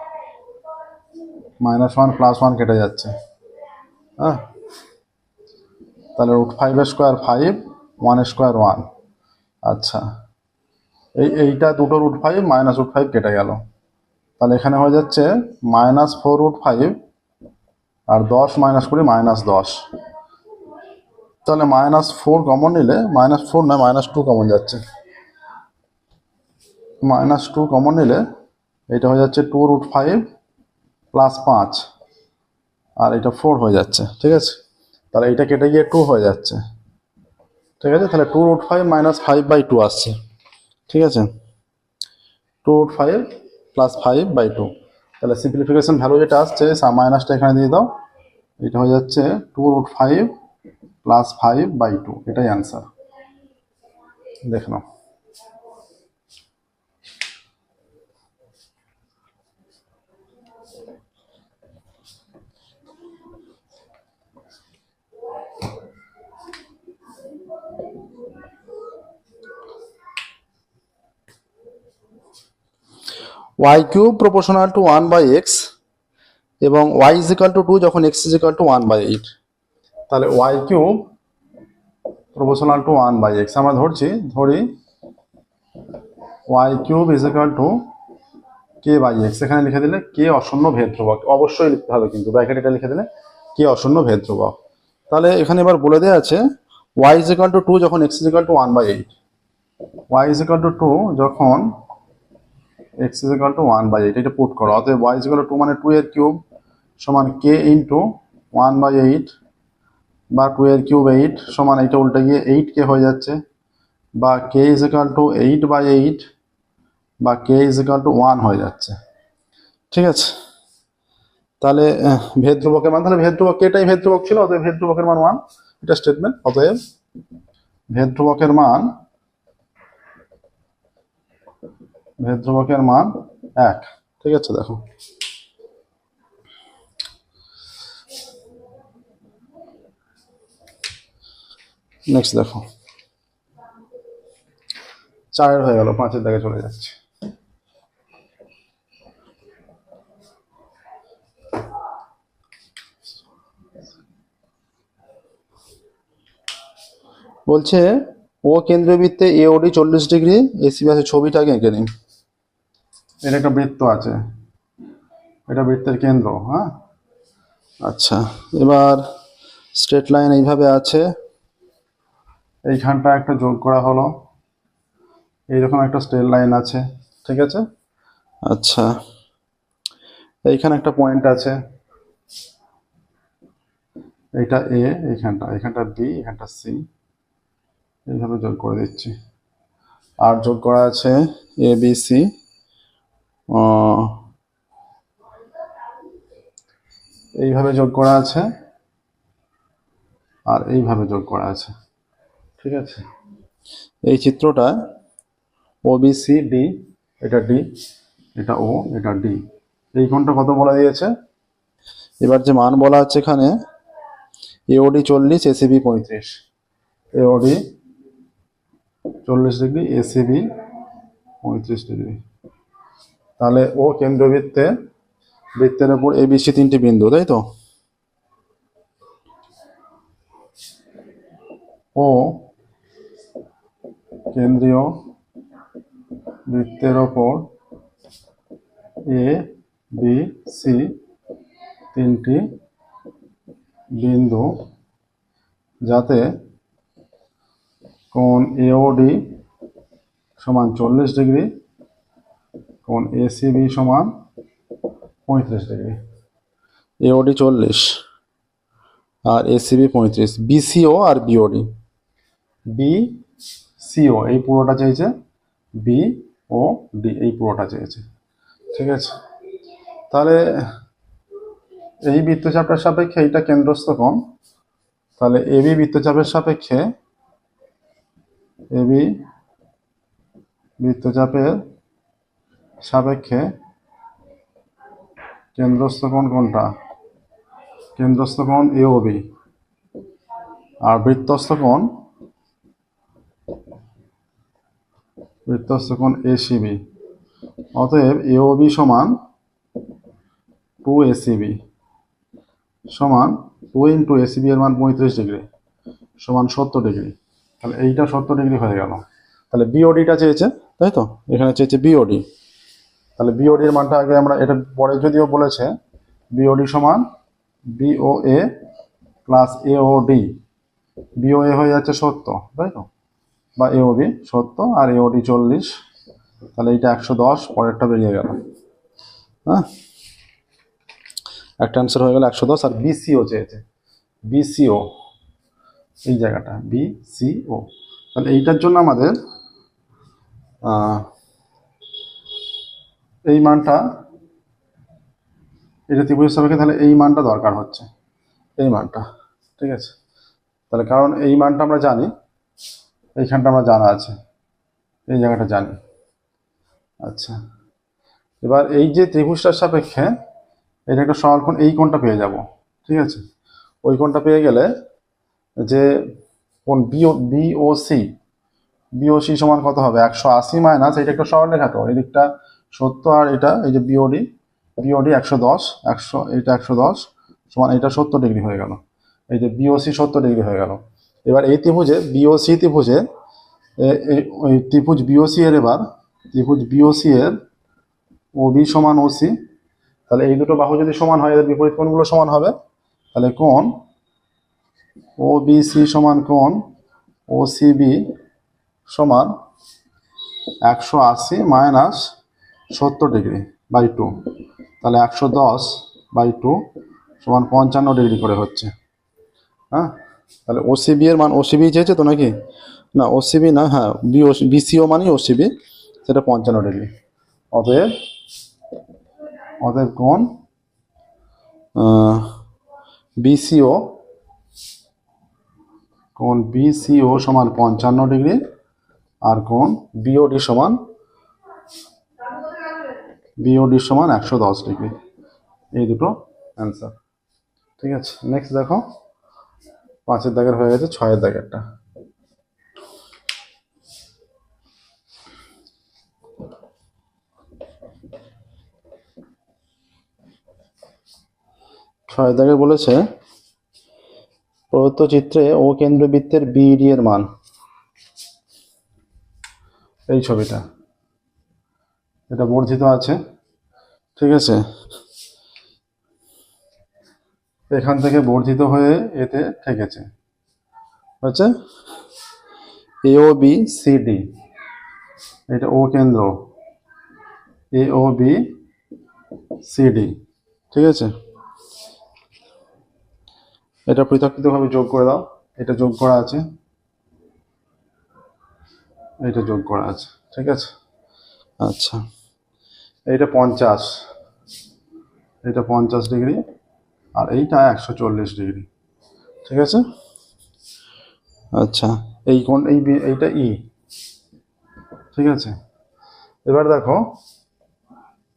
Speaker 1: মাইনাস 1 প্লাস 1 কেটে যাচ্ছে, হ্যাঁ, তাহলে √5 স্কোয়ার 5, 1 স্কোয়ার 1। আচ্ছা, এইটা দুটো √5 মাইনাস √5 কেটে গেল, তাহলে এখানে হয়ে যাচ্ছে মাইনাস 4√5 আর 10 মাইনাস করি মাইনাস 10, তাহলে মাইনাস 4 কমন নিলে মাইনাস 4 না মাইনাস 2 কমন যাচ্ছে, মাইনাস 2 কমন নিলে এটা হয়ে যাচ্ছে 2√5 প্লাস 5 আর এটা 4 হয়ে যাচ্ছে, ঠিক আছে, তাহলে এটা কেটে গিয়ে 2 হয়ে যাচ্ছে, ঠিক আছে, তাহলে 2√5 মাইনাস 5/2 আসছে, ঠিক আছে, 2√5 প্লাস 5/2, তাহলে সিম্পলিফিকেশন ভ্যালু যেটা আসছে মাইনাসটা এখানে দিয়ে দাও, এটা হয়ে যাচ্ছে 2√5 প্লাস 5/2, এটাই অ্যান্সার। দেখে নাও। y cube proportional to 1/x এবং y ইজ ইকুয়াল টু 2 যখন x ইজ ইকুয়াল টু 1/8, তাহলে y cube proportional to 1/x আমরা ধরি y cube is equal two k/x, এখানে লিখে দিলে k অশূন্য ভেদ ধ্রুবক, অবশ্যই লিখতে হবে কিন্তু ব্র্যাকেট এটা লিখে দিলে k অশূন্য ভেদ ধ্রুবক। তাহলে এখানে এবার বলে দেওয়া আছে y ইজ ইকুয়াল টু 2 যখন x is equal two 1/8, y is equal to 2 যখন x ইজ ইকুয়াল টু 1/8, এটা পুট করো, অতএব y ইজ ইকুয়াল টু 2 মানে 2 এর কিউব সমান k ইন্টু 1/8 বা 2 এর কিউব 8 সমান এটা উল্টে গিয়ে 8k হয়ে যাচ্ছে, বা k ইজ ইকুয়াল টু 8/8 বা k ইজ ইকুয়াল টু 1 হয়ে যাচ্ছে, ঠিক আছে। তাহলে ভেদ ধ্রুবকের মান, তাহলে ভেদ ধ্রুবক এটাই ভেদ ধ্রুবক ছিল, অতএব ভেদ ধ্রুবকের মান 1, এটা স্টেটমেন্ট, অতএব ভেদ ধ্রুবকের মান 1, ঠিক আছে। দেখো নেক্সট, দেখো 4 হয়ে গেল, 5 দিকে চলে যাচ্ছে। বলছে ও কেন্দ্রবৃত্তে AOD 40 ডিগ্রি, AC আছে, ছবিটাকে এঁকে নিন। এটা একটা বৃত্ত আছে, এটা বৃত্তের কেন্দ্র, হ্যাঁ। আচ্ছা, এবার স্ট্রেট লাইন এইভাবে আছে, এইখানটা একটা যোগ করা হলো, এইরকম একটা স্ট্রেট লাইন আছে, ঠিক আছে। আচ্ছা, এইখানে একটা পয়েন্ট আছে, এইটা A, এখানটা B, এখানটা C, এইভাবে যোগ করে দিচ্ছি। আর যোগ করা আছে ABC, এইভাবে যোগ করা আছে আর এইভাবে যোগ করা আছে, ঠিক আছে। এই চিত্রটা OBCD, এটা D, এটা O, এটা D, এই কোণটা কত বলা দিয়েছে? এবার যে মান বলা আছে এখানে AOD 40, ACB 35, AOD 40 degree, ACB 35 degree. তাহলে ও কেন্দ্রবৃত্তে বৃত্তের উপর ABC 3টি বিন্দু, তাই তো? ও কেন্দ্রীয় বৃত্তের ওপর ABC 3টি বিন্দু, যাতে কোণ AOD সমান 40 ডিগ্রি, কোণ ACB সমান 35 ডিগ্রি। AOD 40 আর ACB 35, BCO আর BOD। BCO এই পুরোটা চাইছে, BOD এই পুরোটা চেয়েছে, ঠিক আছে? তাহলে এই বৃত্তচাপের সাপেক্ষে এইটা কেন্দ্রস্থ কোণ, তাহলে AB বৃত্তচাপের সাপেক্ষে, AB বৃত্তচাপের সাপেক্ষে কেন্দ্রস্থ কোণ কোনটা? কেন্দ্রস্থ কোণ AOB, আর বৃত্তস্থ কোণ ACB। অতএব AOB সমান 2ACB সমান 2 ইন্টু ACB এর মান 35 ডিগ্রি সমান 70 ডিগ্রি। তাহলে এইটা 70 ডিগ্রি হয়ে গেল। তাহলে BODটা চেয়েছে, তাই তো? এখানে চেয়েছে BOD। তাহলে BOD এর মানটা আগে আমরা, এটা পরে যদিও বলেছে, BOD সমান BOA প্লাস AOD। BOA হয়ে যাচ্ছে 70, তাই তো? বা AOB 70 আর AOD 40, তাহলে এইটা 110, পরেরটা বেরিয়ে গেল। হ্যাঁ, একটা অ্যান্সার হয়ে গেল 110। আর BCO চেয়েছে, BCO এই জায়গাটা BCO। তাহলে এইটার জন্য আমাদের এই মানটা, এটা ত্রিভুজের সাপেক্ষে, তাহলে এই মানটা দরকার হচ্ছে, এই মানটা, ঠিক আছে? তাহলে কারণ এই মানটা আমরা জানি, এইখানটা আমরা জানা আছে, এই জায়গাটা জানি। আচ্ছা, এবার এই যে ত্রিভুজটার সাপেক্ষে এটা একটা সরলকোণ, এই কোণটা পেয়ে যাব, ঠিক আছে? ওই কোণটা পেয়ে গেলে যে কোণ BOC সমান কত হবে? 180 মাইনাস, এটা একটা সরলরেখা, তো এই দিকটা 70 আর এটা এই যে BOD 110, এটা 110 সমান এটা 70 ডিগ্রি হয়ে গেল। এই যে BOC 70 ডিগ্রি হয়ে গেল। এবার এই ত্রিভুজে BOC ত্রিভুজে ওই ত্রিভুজ BOC এর, এবার ত্রিভুজ BOC এর OB সমান OC, তাহলে এই দুটো বাহু যদি সমান হয়, এদের বিপরীত কোণগুলো সমান হবে। তাহলে কোণ OBC সমান কোণ OCB সমান 180 মাইনাস 70 ডিগ্রি বাই 2, তাহলে 110 বাই 2 সমান 55 ডিগ্রি করে হচ্ছে। হ্যাঁ, তাহলে OCB এর মান, OCB চেয়েছে তো নাকি? না, OCB না, হ্যাঁ BCO মানে OCB, সেটা 55 ডিগ্রি। অতএব কোণ BCO সমান 55 ডিগ্রি, আর কোণ BOD সমান 110 ডিগ্রি। এই দুটো অ্যান্সার, ঠিক আছে? নেক্সট দেখো, 5-এর দাগের হয়ে গেছে, 6-এর দাগেরটা। ছয় দাগে বলেছে প্রদত্ত চিত্রে ও কেন্দ্রবৃত্তের BD এর মান, এই ছবিটা, এটা বর্ধিত আছে, ঠিক আছে? এখান থেকে বর্ধিত হয়ে এতে ঠেকেছে, হচ্ছে AOBCD, এটা ও কেন্দ্র AOBCD, ঠিক আছে? এটা পৃথকভাবে যোগ করে দাও, এটা যোগ করা আছে, এটা যোগ করা আছে, ঠিক আছে? আচ্ছা, এইটা 50, এটা 50 ডিগ্রি, আর এইটা 140 ডিগ্রি, ঠিক আছে? আচ্ছা, এই কোণ, এইটা E, ঠিক আছে? এবার দেখো,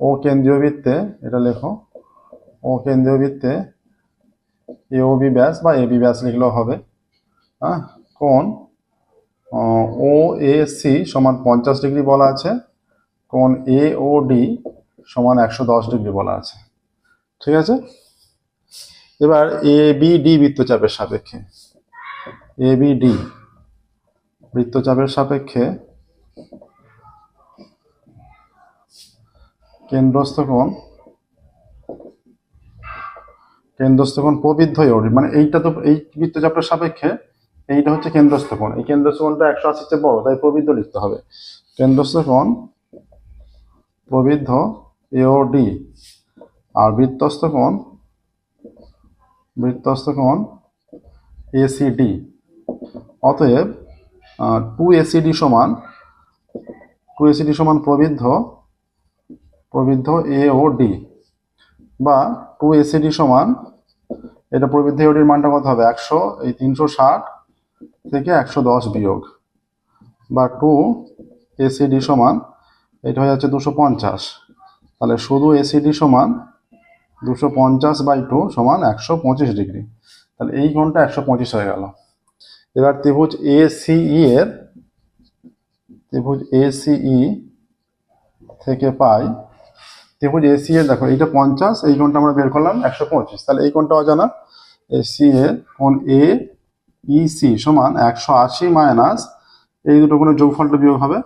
Speaker 1: ও কেন্দ্রীয় বৃত্তে, এটা লেখো, ও কেন্দ্রীয় বৃত্তে AOB ব্যাস বা AB ব্যাস লিখলেও হবে। হ্যাঁ, কোণ OAC সমান 50 ডিগ্রি বলা আছে, কোণ AOD সমান 110 ডিগ্রি বলা আছে। ঠিক আছে। এবার এ বি ডি বৃত্তচাপের সাপেক্ষে, এ বি ডি বৃত্তচাপের সাপেক্ষে কেন্দ্রস্থ কোণ প্রবৃদ্ধ ইউডি, মানে এইটা তো এই বৃত্তচাপের সাপেক্ষে এইটা হচ্ছে কেন্দ্রস্থ কোণ, এই কেন্দ্রস্থ কোণটা 180 চেয়ে বড়, তাই প্রবৃদ্ধ লিখতে হবে। কেন্দ্রস্থ কোণ প্রবৃদ্ধ এওডি আর বৃত্তস্থ কোণ এসিডি। অতএব 2 এসিডি সমান প্রবৃদ্ধ এওডি, বা 2 এসিডি সমান, এটা প্রবৃদ্ধ এওডির মানটা কত হবে, 100, এই 360 থেকে 110 বিয়োগ, বা 2 এসিডি সমান, এটা হয়ে যাচ্ছে 250। তাহলে শুধু এসিডি সমান 250/2 সমান 125 ডিগ্রি। তাহলে এই কোণটা 125 হয়ে গেল। এবার ত্রিভুজ এসিই থেকে পাই, ত্রিভুজ এসি এর দেখো এইটা 50, এই কোণটা আমরা বের করলাম 125, তাহলে এই কোণটা অজানা। এসি এর কোণ এ ইসি সমান 180 মাইনাস এই দুটো কোণের যোগফলটা বিয়োগ হবে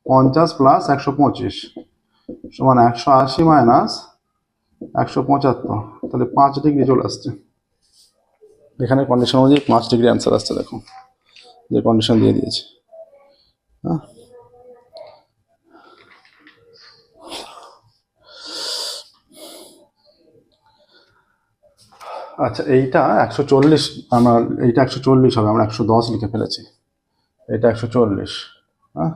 Speaker 1: 50 প্লাস 125 সমান 180 মাইনাস 175, তাহলে 5 ডিগ্রি চলে আসছে। এখানে কন্ডিশন অনুযায়ী 5 ডিগ্রি অ্যান্সার আসছে, দেখো যে কন্ডিশন দিয়ে দিয়েছে। হ্যাঁ, আচ্ছা এইটা 140, আমার এইটা 140 হবে, আমরা 110 লিখে ফেলেছি। এটা 140, হ্যাঁ,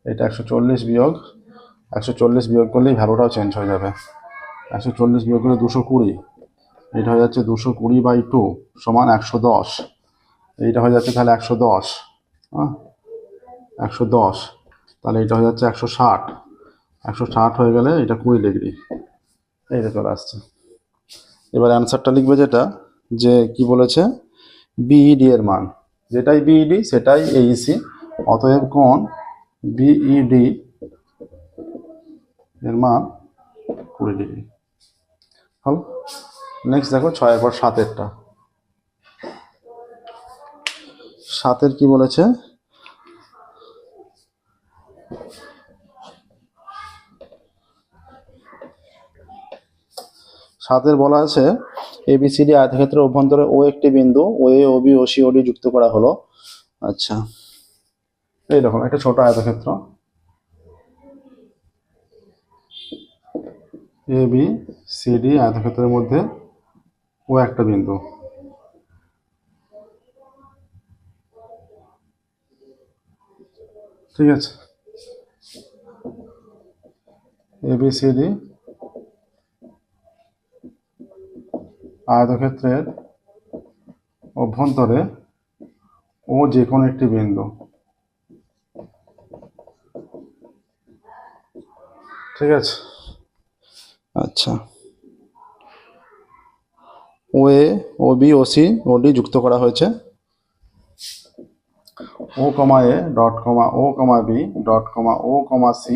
Speaker 1: এটা 140 বিয়োগ 140 বিয়োগ করলেই ভ্যালুটাও চেঞ্জ হয়ে যাবে। 140 বিয়োগ করলে 220, এটা হয়ে যাচ্ছে 220/2 সমান 110, এইটা হয়ে যাচ্ছে তাহলে 110, হ্যাঁ 110, তাহলে এটা হয়ে যাচ্ছে 160 হয়ে গেলে এটা 20 ডিগ্রি, এইটা চলে আসছে। এবার অ্যান্সারটা লিখবে যেটা, যে কি বলেছে, বিইডি এর মান, যেটাই বিইডি সেটাই এইসি, অতএব কোণ বিইডি এর মান 20 ডিগ্রি হল। নেক্সট দেখো 6 পর 7-এরটা। 7-এর কি বলেছে, সাতের বলা আছে এবিসিডি আয়তক্ষেত্রের অভ্যন্তরে ও একটি বিন্দু ও A O B O C O D যুক্ত করা হলো। আচ্ছা, এইরকম একটা ছোট আয়তক্ষেত্র এ বি সি ডি, আয়তক্ষেত্রের মধ্যে ও একটা বিন্দু, ঠিক আছে। এ বি সি ডি আয়তক্ষেত্রের অভ্যন্তরে ও যে কোনো একটি বিন্দু, ঠিক আছে। আচ্ছা, O A O B O C O D যুক্ত করা হয়েছে, O comma A dot comma O comma B dot comma O comma C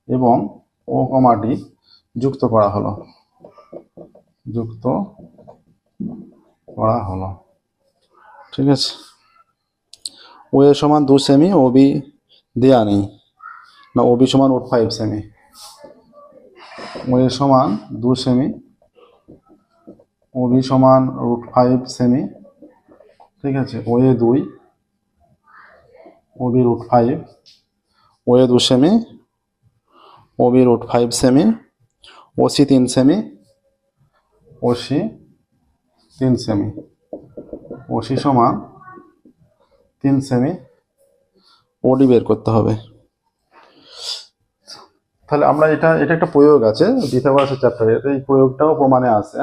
Speaker 1: এবং ও কমা ডি যুক্ত করা হলো, ঠিক আছে। ও এ সমান 2 সেমি, ও বি দেয়া নেই, না ও বি সমান 5 সেমি, ও এ সমান 2 সেমি, ও বি সমান √5 সেমি, ঠিক আছে। ও এ 2, ও বি √5, ও এ 2 সেমি, ও বি √5 সেমি, ও সি 3 সেমি, ও সি 3 সেমি, ও সি সমান 3 সেমি, ওডি বের করতে হবে। তাহলে আমরা এটা একটা প্রয়োগ আছে পিথাগোরাসের চ্যাপ্টারে, এই প্রয়োগটাও প্রমাণে আছে।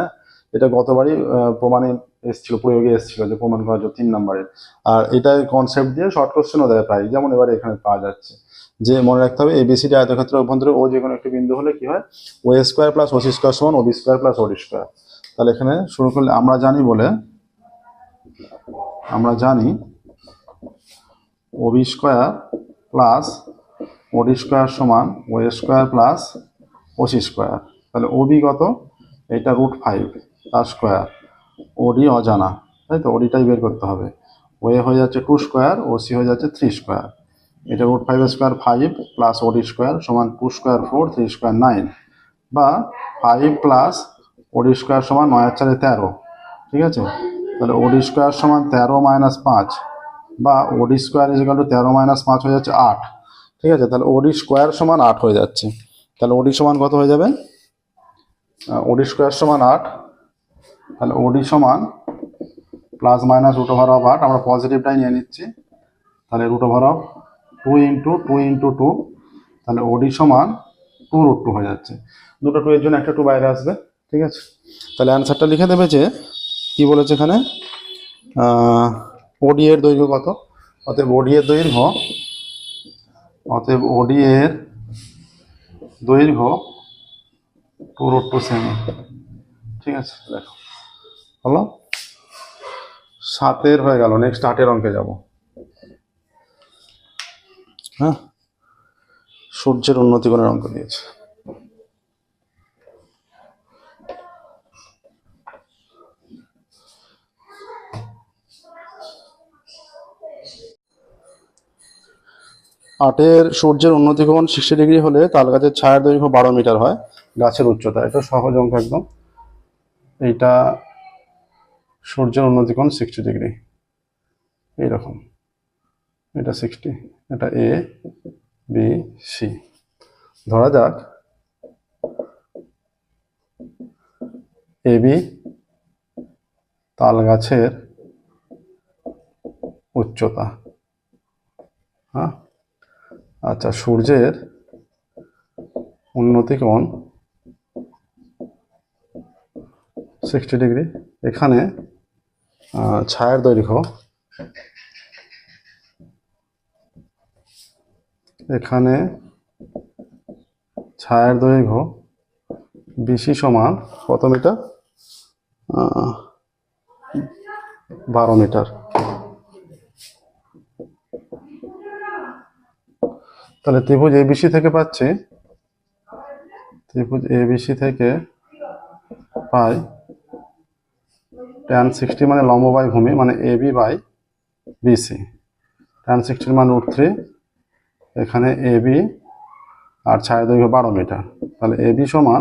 Speaker 1: এটা গতবারই প্রমাণে এসেছিল, প্রয়োগে এসেছিল, যে প্রমাণ করার জন্য 3 নম্বরের। আর এটা কনসেপ্ট দিয়ে শর্ট কোশ্চেনও দেয় প্রায়, যেমন এবারে এখানে পাওয়া যাচ্ছে। যে মনে রাখতে হবে এবিসিডি আয়তক্ষেত্রের অভ্যন্তরে ও যে কোনো একটি বিন্দু হলে কি হয়, ও এ স্কোয়ার প্লাস ও সি স্কোয়ার সমান ও বি স্কোয়ার প্লাস ও ডি স্কোয়ার। তাহলে এখানে শুরু করলে আমরা জানি ও বি স্কোয়ার প্লাস ও ডি স্কোয়ার সমান ও এ স্কোয়ার প্লাস ও সি স্কোয়ার। তাহলে ও বি কত, এটা √5 তার স্কোয়ার, ওডি অজানা, তাই তো, ওডিটাই বের করতে হবে। ওয়ে হয়ে যাচ্ছে 2 স্কোয়ার, ওসি হয়ে যাচ্ছে 3 স্কোয়ার। এটা √5 স্কোয়ার 5 প্লাস ওডি স্কোয়ার সমান 2 স্কোয়ার 4, 3 স্কোয়ার 9, বা 5 প্লাস ওডি স্কোয়ার সমান 9 আর 4 13। ঠিক আছে, তাহলে ওডি স্কোয়ার সমান 13 মাইনাস 5, বা ওডি square is equal to 13 minus 5 হয়ে যাচ্ছে 8। ঠিক আছে, তাহলে ওডি স্কোয়ার সমান 8 হয়ে যাচ্ছে। তাহলে ওডি সমান কত হয়ে যাবে? ওডি স্কোয়ার সমান 8। তাহলে ওডি সমান প্লাস মাইনাস √8, আমরা পজিটিভটাই নিয়ে নিচ্ছি। তাহলে √2 ইন্টু 2 ইন্টু 2, তাহলে ওডি সমান 2√2 হয়ে যাচ্ছে। দুটো 2 এর জন্য একটা 2 বাইরে আসবে। ঠিক আছে, তাহলে অ্যান্সারটা লিখে দেবে যে কি বলেছে এখানে, ওডি এর দৈর্ঘ্য কত। অতএব ওডি এর দৈর্ঘ্য, দৈর্ঘ্য 2√2 সেমি। ঠিক আছে, দেখো হলো 7 হয়ে গেল। নেক্সট 8 অঙ্কে যাব। হ্যাঁ, সূর্যের উন্নতিকোণের অঙ্ক দিয়েছে। আটের সূর্যের উন্নতিকোণ 60 ডিগ্রি হলে তাল গাছের ছায়ার দৈর্ঘ্য 12 মিটার হয়, গাছের উচ্চতা। এটা সহজ অঙ্ক একদম। এইটা সূর্যের উন্নতিকোণ 60 ডিগ্রি, এইরকম। এটা 60, এটা এ বি সি। ধরা যাক এ বি তাল গাছের উচ্চতা। হ্যাঁ, আচ্ছা, সূর্যের উন্নতিকোণ 60 ডিগ্রি। এখানে ছায়ার দৈর্ঘ্য, এখানে ছায়ার দৈর্ঘ্য বিসি সমান কত মিটার? 12 মিটার। তাহলে ত্রিভুজ এবিসি থেকে পাচ্ছি, ত্রিভুজ এবিসি থেকে পাই tan 60 মানে লম্ব বাই ভূমি, মানে এবি বাই বিসি। tan 60 মান √3, এখানে এবি আর ছায়ার দৈর্ঘ্য 12 মিটার। তাহলে এবি সমান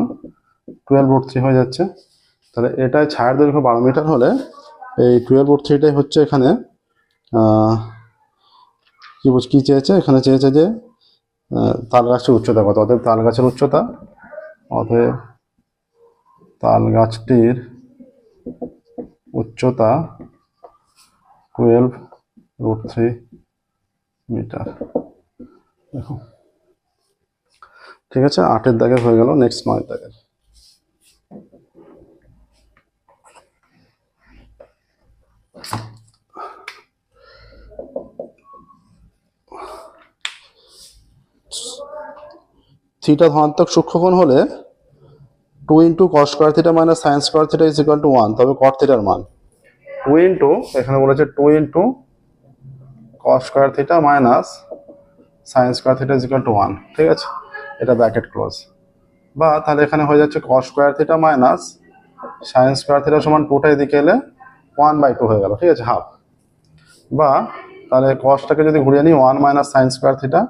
Speaker 1: 12√3 হয়ে যাচ্ছে। তাহলে এটাই ছায়ার দৈর্ঘ্য 12 মিটার হলে এই 12√3টাই হচ্ছে এখানে কি চেয়েছে, এখানে চেয়েছে যে তাল গাছটির উচ্চতা কত। অতএব তাল গাছের উচ্চতা, অতএব তাল গাছটির উচ্চতা 12√3 মিটার। দেখো, ঠিক আছে, 8 দাগের হয়ে গেল। নেক্সট 9 দাগের। থিটা ধনাত্মক সূক্ষ্মকোণ হলে 2 into cos square theta minus sine square theta is equal to 1, তবে কট থিটার মান 2 ইন্টু, এখানে বলেছে 2 into cos square theta minus sine square theta is equal to 1। ঠিক আছে, এটা ব্র্যাকেট ক্লোজ। বা তাহলে এখানে হয়ে যাচ্ছে cos square theta minus sine square theta সমান 2টা এদিকে এলে 1/2 হয়ে গেল। ঠিক আছে, হাফ। বা তাহলে cosটাকে যদি ঘুরিয়ে নিই 1 minus sine square theta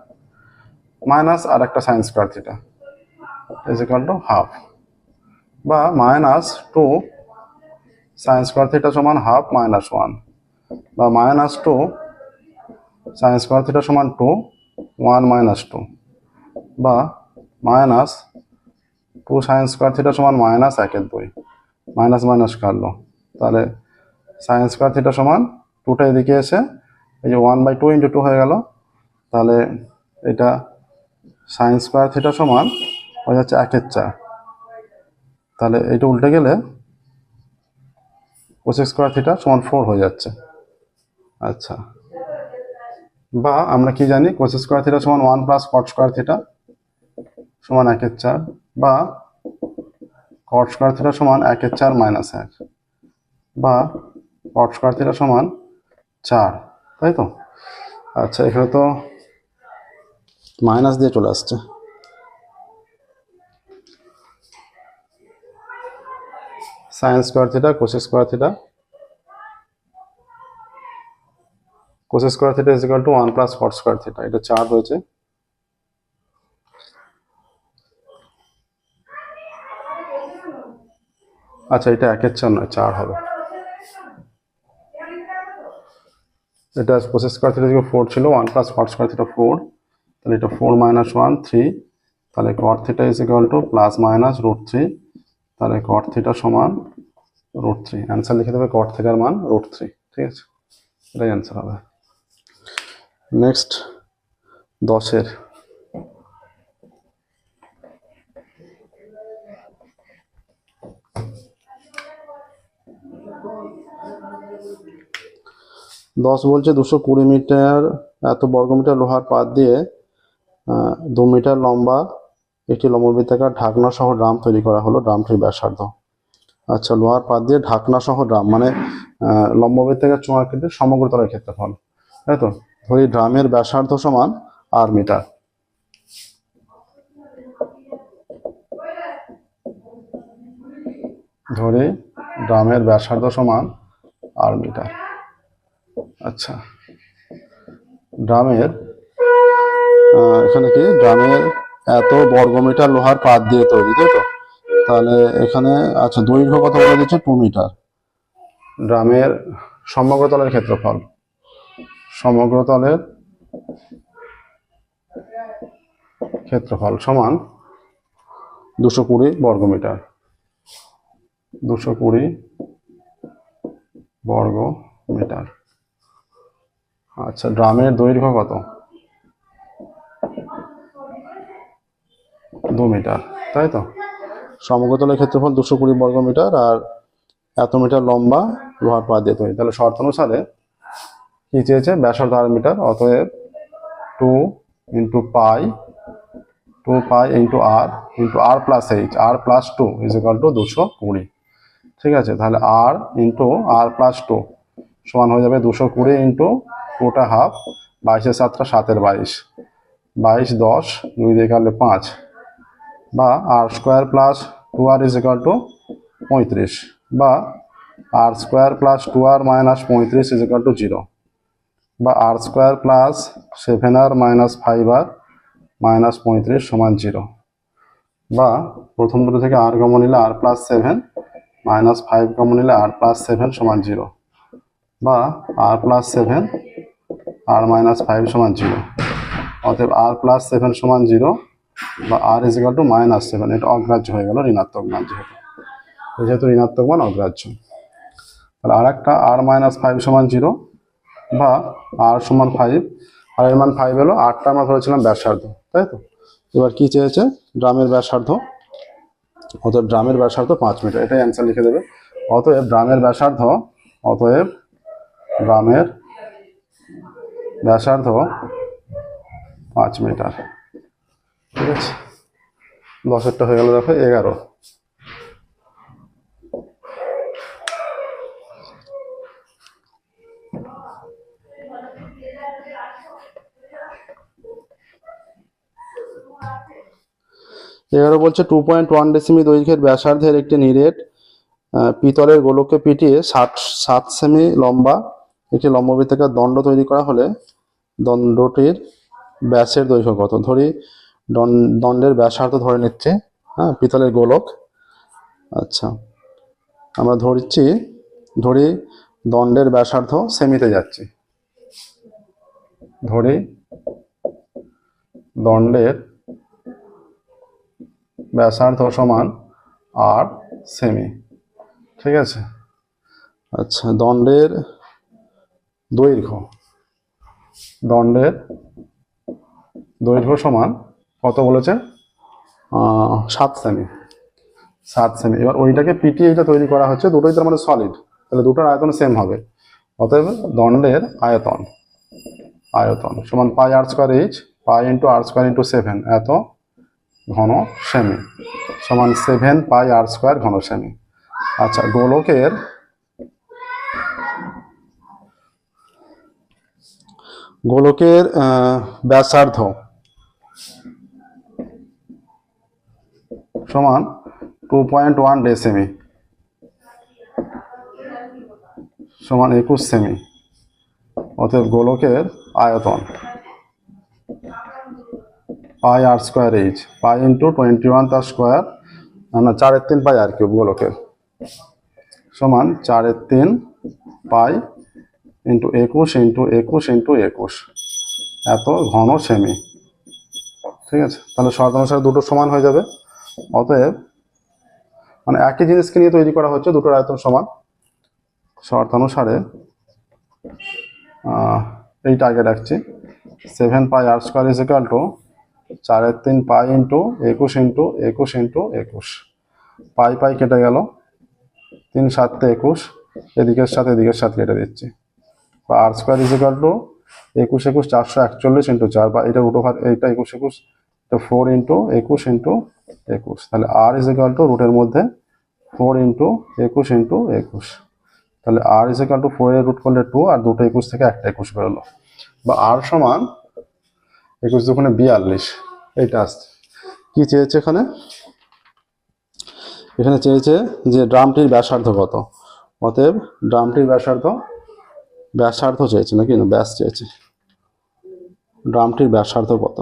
Speaker 1: minus আর একটা sine square theta is equal to half. বা -2 সাইন স্কোয়ার থিটা সমান হাফ মাইনাস 1, বা -2 সাইন স্কোয়ার থিটা সমান 2, 1 মাইনাস 2, বা -2 সাইন স্কোয়ার থিটা সমান -1/2। মাইনাস মাইনাস কাটলো, তাহলে সাইন স্কোয়ার থিটা সমান 2টা এদিকে এসে এই যে 1/2 ইন্টু 2 হয়ে গেল। তাহলে এটা সাইন স্কোয়ার থিটা সমান হয়ে যাচ্ছে 1/4। তাহলে এটা উল্টে গেলে কোসেক স্কোয়ার থিটা সমান 4 হয়ে যাচ্ছে। আচ্ছা, বা আমরা কি জানি, কোসেক স্কোয়ার থিটা সমান 1 প্লাস কট স্কোয়ার থিটা সমান 1/4, বা কট স্কোয়ার থিটা সমান 1/4 মাইনাস 1, বা কট স্কোয়ার থিটা সমান 4, তাই তো। আচ্ছা, এখানে তো মাইনাস দিয়ে চলে আসছে। Sign square theta cosec square theta, cosec square theta is equal to 1 plus cot square theta. এটা 4 হয়েছে। আচ্ছা, এটা 1/4 নয়, 4 হবে। এটা কোসেক স্কোয়ার থিটা 4 ছিল, 1 প্লাস কট স্কোয়ার থিটা 4, তাহলে এটা 4 মাইনাস 1 3, তাহলে কট theta is equal two plus minus √3, তাহলে কট থিটা সমান √3। অ্যান্সার লিখে দেবে কট থিটার মান √3। ঠিক আছে, এটাই অ্যান্সার হবে। নেক্সট 10-এর, বলছে 220 মিটার এত বর্গমিটার লোহার পাত দিয়ে 2 মিটার লম্বা একটি লম্ববৃত্তাকার ঢাকনা সহ ড্রাম তৈরি করা হলো, ড্রামটির ব্যাসার্ধ। আচ্ছা, লোহার পাত দিয়ে ঢাকনা সহ ড্রাম মানে লম্ববৃত্তাকার চোঙাকৃতির সমগ্র তলের ক্ষেত্রফল, তাই তো। ধরি ড্রামের ব্যাসার্ধ সমান r মিটার। ধরি ড্রামের ব্যাসার্ধ সমান r মিটার। আচ্ছা, ড্রামের এখানে কি ড্রামের এত বর্গমিটার লোহার পাত দিয়ে তৈরি, তাই তো। তাহলে এখানে আচ্ছা দৈর্ঘ্য কত বলে দিচ্ছে 2 মিটার। ড্রামের সমগ্র তলের ক্ষেত্রফল, সমগ্র তলের ক্ষেত্রফল সমান 220 বর্গমিটার, 220 বর্গমিটার। আচ্ছা, ড্রামের দৈর্ঘ্য কত? 2 মিটার, তাই তো। সমগ্র তলের ক্ষেত্রফল 220 বর্গমিটার আর এত মিটার লম্বা লোহার পাত দিয়ে তৈরি। তাহলে শর্ত অনুসারে কি চেয়েছে? ব্যাসার্ধ r মিটার, অতএব 2 into pi into r plus h, r plus 2 is equal two 220। ঠিক আছে, তাহলে r ইন্টু r প্লাস 2 সমান হয়ে যাবে 220 ইন্টু 2টা হাফ, 22 7টা 7 22, 22 10 2 দিয়ে কাটলে 5, বা r square plus 2r is equal two 35, বা r square plus 2r minus 35 is equal to 0, বা r square plus 7r minus 5r minus 35 সমান 0, বা প্রথম দুটো থেকে r কমন নিলে r প্লাস 7 মাইনাস 5 কমন নিলে r প্লাস 7 সমান 0, বা r প্লাস 7 r মাইনাস 5 সমান 0। অতএব r প্লাস 7 সমান 0 বা r is equal two minus 7, এটা অগ্রাহ্য হয়ে গেল, ঋণাত্মক মান যেহেতু ঋণাত্মক মান অগ্রাহ্য। তাহলে আর একটা r মাইনাস 5 সমান 0 বা r সমান 5, আর এর মান 5 হলো, rটা আমরা ধরেছিলাম ব্যাসার্ধ, তাই তো। এবার কি চেয়েছে? ড্রামের ব্যাসার্ধ, অতএব ড্রামের ব্যাসার্ধ 5 মিটার, এটাই অ্যান্সার লিখে দেবে। অতএব ড্রামের ব্যাসার্ধ 5 মিটার। ঠিক আছে, 10-এরটা হয়ে গেল। দেখো 11। বলছে 2.1 ডেসিমি দৈর্ঘ্যের ব্যাসার্ধের একটি নিরেট পিতলের গোলককে পিটিয়ে 7 সেমি লম্বা একটি লম্ববৃত্তাকার দণ্ড তৈরি করা হলে দণ্ডটির ব্যাসের দৈর্ঘ্য কত? ধরি দণ্ডের ব্যাসার্ধ ধরে নিচ্ছে, হ্যাঁ, পিতলের গোলক। আচ্ছা, আমরা ধরি দণ্ডের ব্যাসার্ধ সেমিতে যাচ্ছি, ধরি দণ্ডের ব্যাসার্ধ সমান r সেমি। ঠিক আছে, আচ্ছা, দণ্ডের দৈর্ঘ্য সমান কত বলেছে? 7 সেমি। এবার ওইটাকে পিটিয়ে এটা তৈরি করা হচ্ছে, দুটোই তার মানে সলিড, তাহলে দুটোর আয়তন সেম হবে। অতএব দণ্ডের আয়তন সমান পাই r square h, pi into r square into 7 এত ঘন সেমি সমান 7 পাই r স্কোয়ার ঘন সেমি। আচ্ছা, গোলকের ব্যাসার্ধ সমান 2.1 ডেসিমি। সমান 21 সেমি। অতএব গোলকের আয়তন পাই আর স্কোয়ার এইচ, পাই ইন্টু 21 তার স্কোয়ার, না 4/3 পাই আর কিউব গোলকের, সমান 4/3 পাই ইন্টু 21 ইন্টু 21 ইন্টু 21, এত ঘন সেমি। ঠিক আছে, তাহলে শর্ত অনুসারে দুটো সমান হয়ে যাবে। অতএব মানে একই জিনিসকে নিয়ে তৈরি করা হচ্ছে, দুটোর আয়তন সমান। শর্ত অনুসারে এইটা আগে রাখছি, 7 pi r square is equal to 4/3 pi into 21 into 21 into 21। Pi pi কেটে গেল, 3 7 21, এদিকের সাথে এদিকের সাথে কেটে দিচ্ছি। বা r square is equal to 21 21 441 into 4, বা এটা রুট ওভার এইটা 21 21, এটা 4 ইন্টু 21 ইন্টু 21। তাহলে আর ইজ ইকাল টু রুটের মধ্যে 4 ইন্টু 21 ইন্টু 21। তাহলে আর ইজ ইকাল টু 4 এর রুট করলে 2, আর দুটো 21 থেকে একটা 21 বেরোলো। বা আর সমান 21 দুগুণে 42, এইটা আসছে। কি চেয়েছে এখানে? এখানে চেয়েছে যে ড্রামটির ব্যাসার্ধ কত। অতএব ড্রামটির ব্যাসার্ধ চেয়েছে, নাকি না ব্যাস চেয়েছে। ড্রামটির ব্যাসার্ধ কত?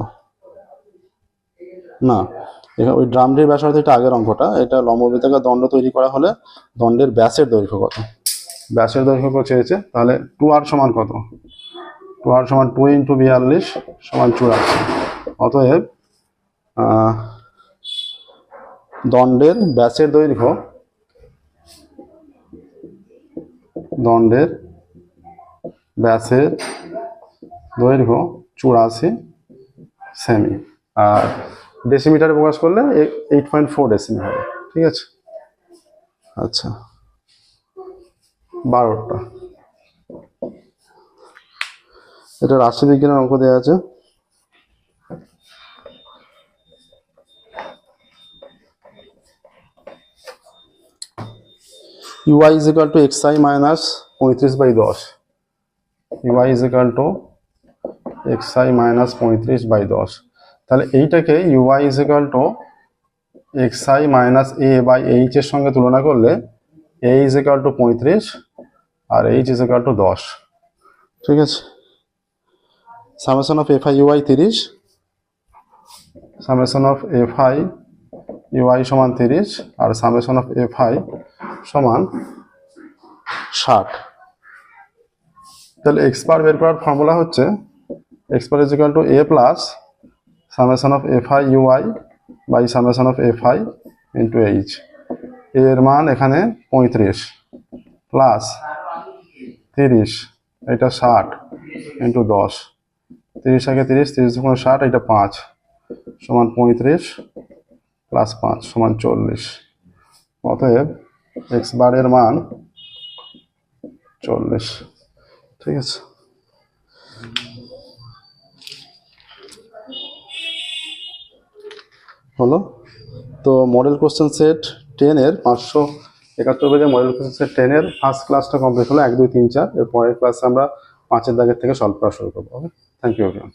Speaker 1: না, এখানে ওই ড্রামটির ব্যাসার্ধ এটা আগের অঙ্কটা, এটা লম্ববৃত্তাকার দণ্ড তৈরি করা হলে দণ্ডের ব্যাসের দৈর্ঘ্য কত, ব্যাসের দৈর্ঘ্য চেয়েছে। তাহলে 2r সমান কত? 2r সমান 2 ইন্টু 42 সমান 84। অতএব দণ্ডের ব্যাসের দৈর্ঘ্য 84 সেমি, আর ডেসিমিটারে প্রকাশ করলে 8.4 ডেসিমি হবে। ঠিক আছে, আচ্ছা 12টা। এটা রাশিবিজ্ঞানের অঙ্ক দেওয়া আছে। UI is equal to xi minus 35/10, UI is equal to xi minus 35/10। তাহলে এইটাকে UI is equal to xi minus a by h এর সঙ্গে তুলনা করলে a is equal to 35 R h is equal to 10। ঠিক আছে, summation of fi UI 30, summation of fi UI সমান 30, আর summation of fi সমান 60। তাহলে এক্স বার বের করার ফর্মুলা হচ্ছে X bar is equal to a plus summation of fi UI by summation of fi into h। এর মান এখানে 35 plus 30, এটা 60 ইন্টু 10, 30 আগে 30, 30 দুগুণে 60, এটা 5 সমান 35 প্লাস 5 সমান 40। অতএব এক্স বারের মান 40। ঠিক আছে, হলো। তো মডেল কোশ্চেন সেট 10 এর 571 পেজের মডেল কোশ্চেন সেট 10 এর ফার্স্ট ক্লাসটা কমপ্লিট হলো, 1 2 3 4। এর পরের ক্লাসে আমরা 5 এর দাগের থেকে সলভ করা শুরু করবো। Thank you everyone.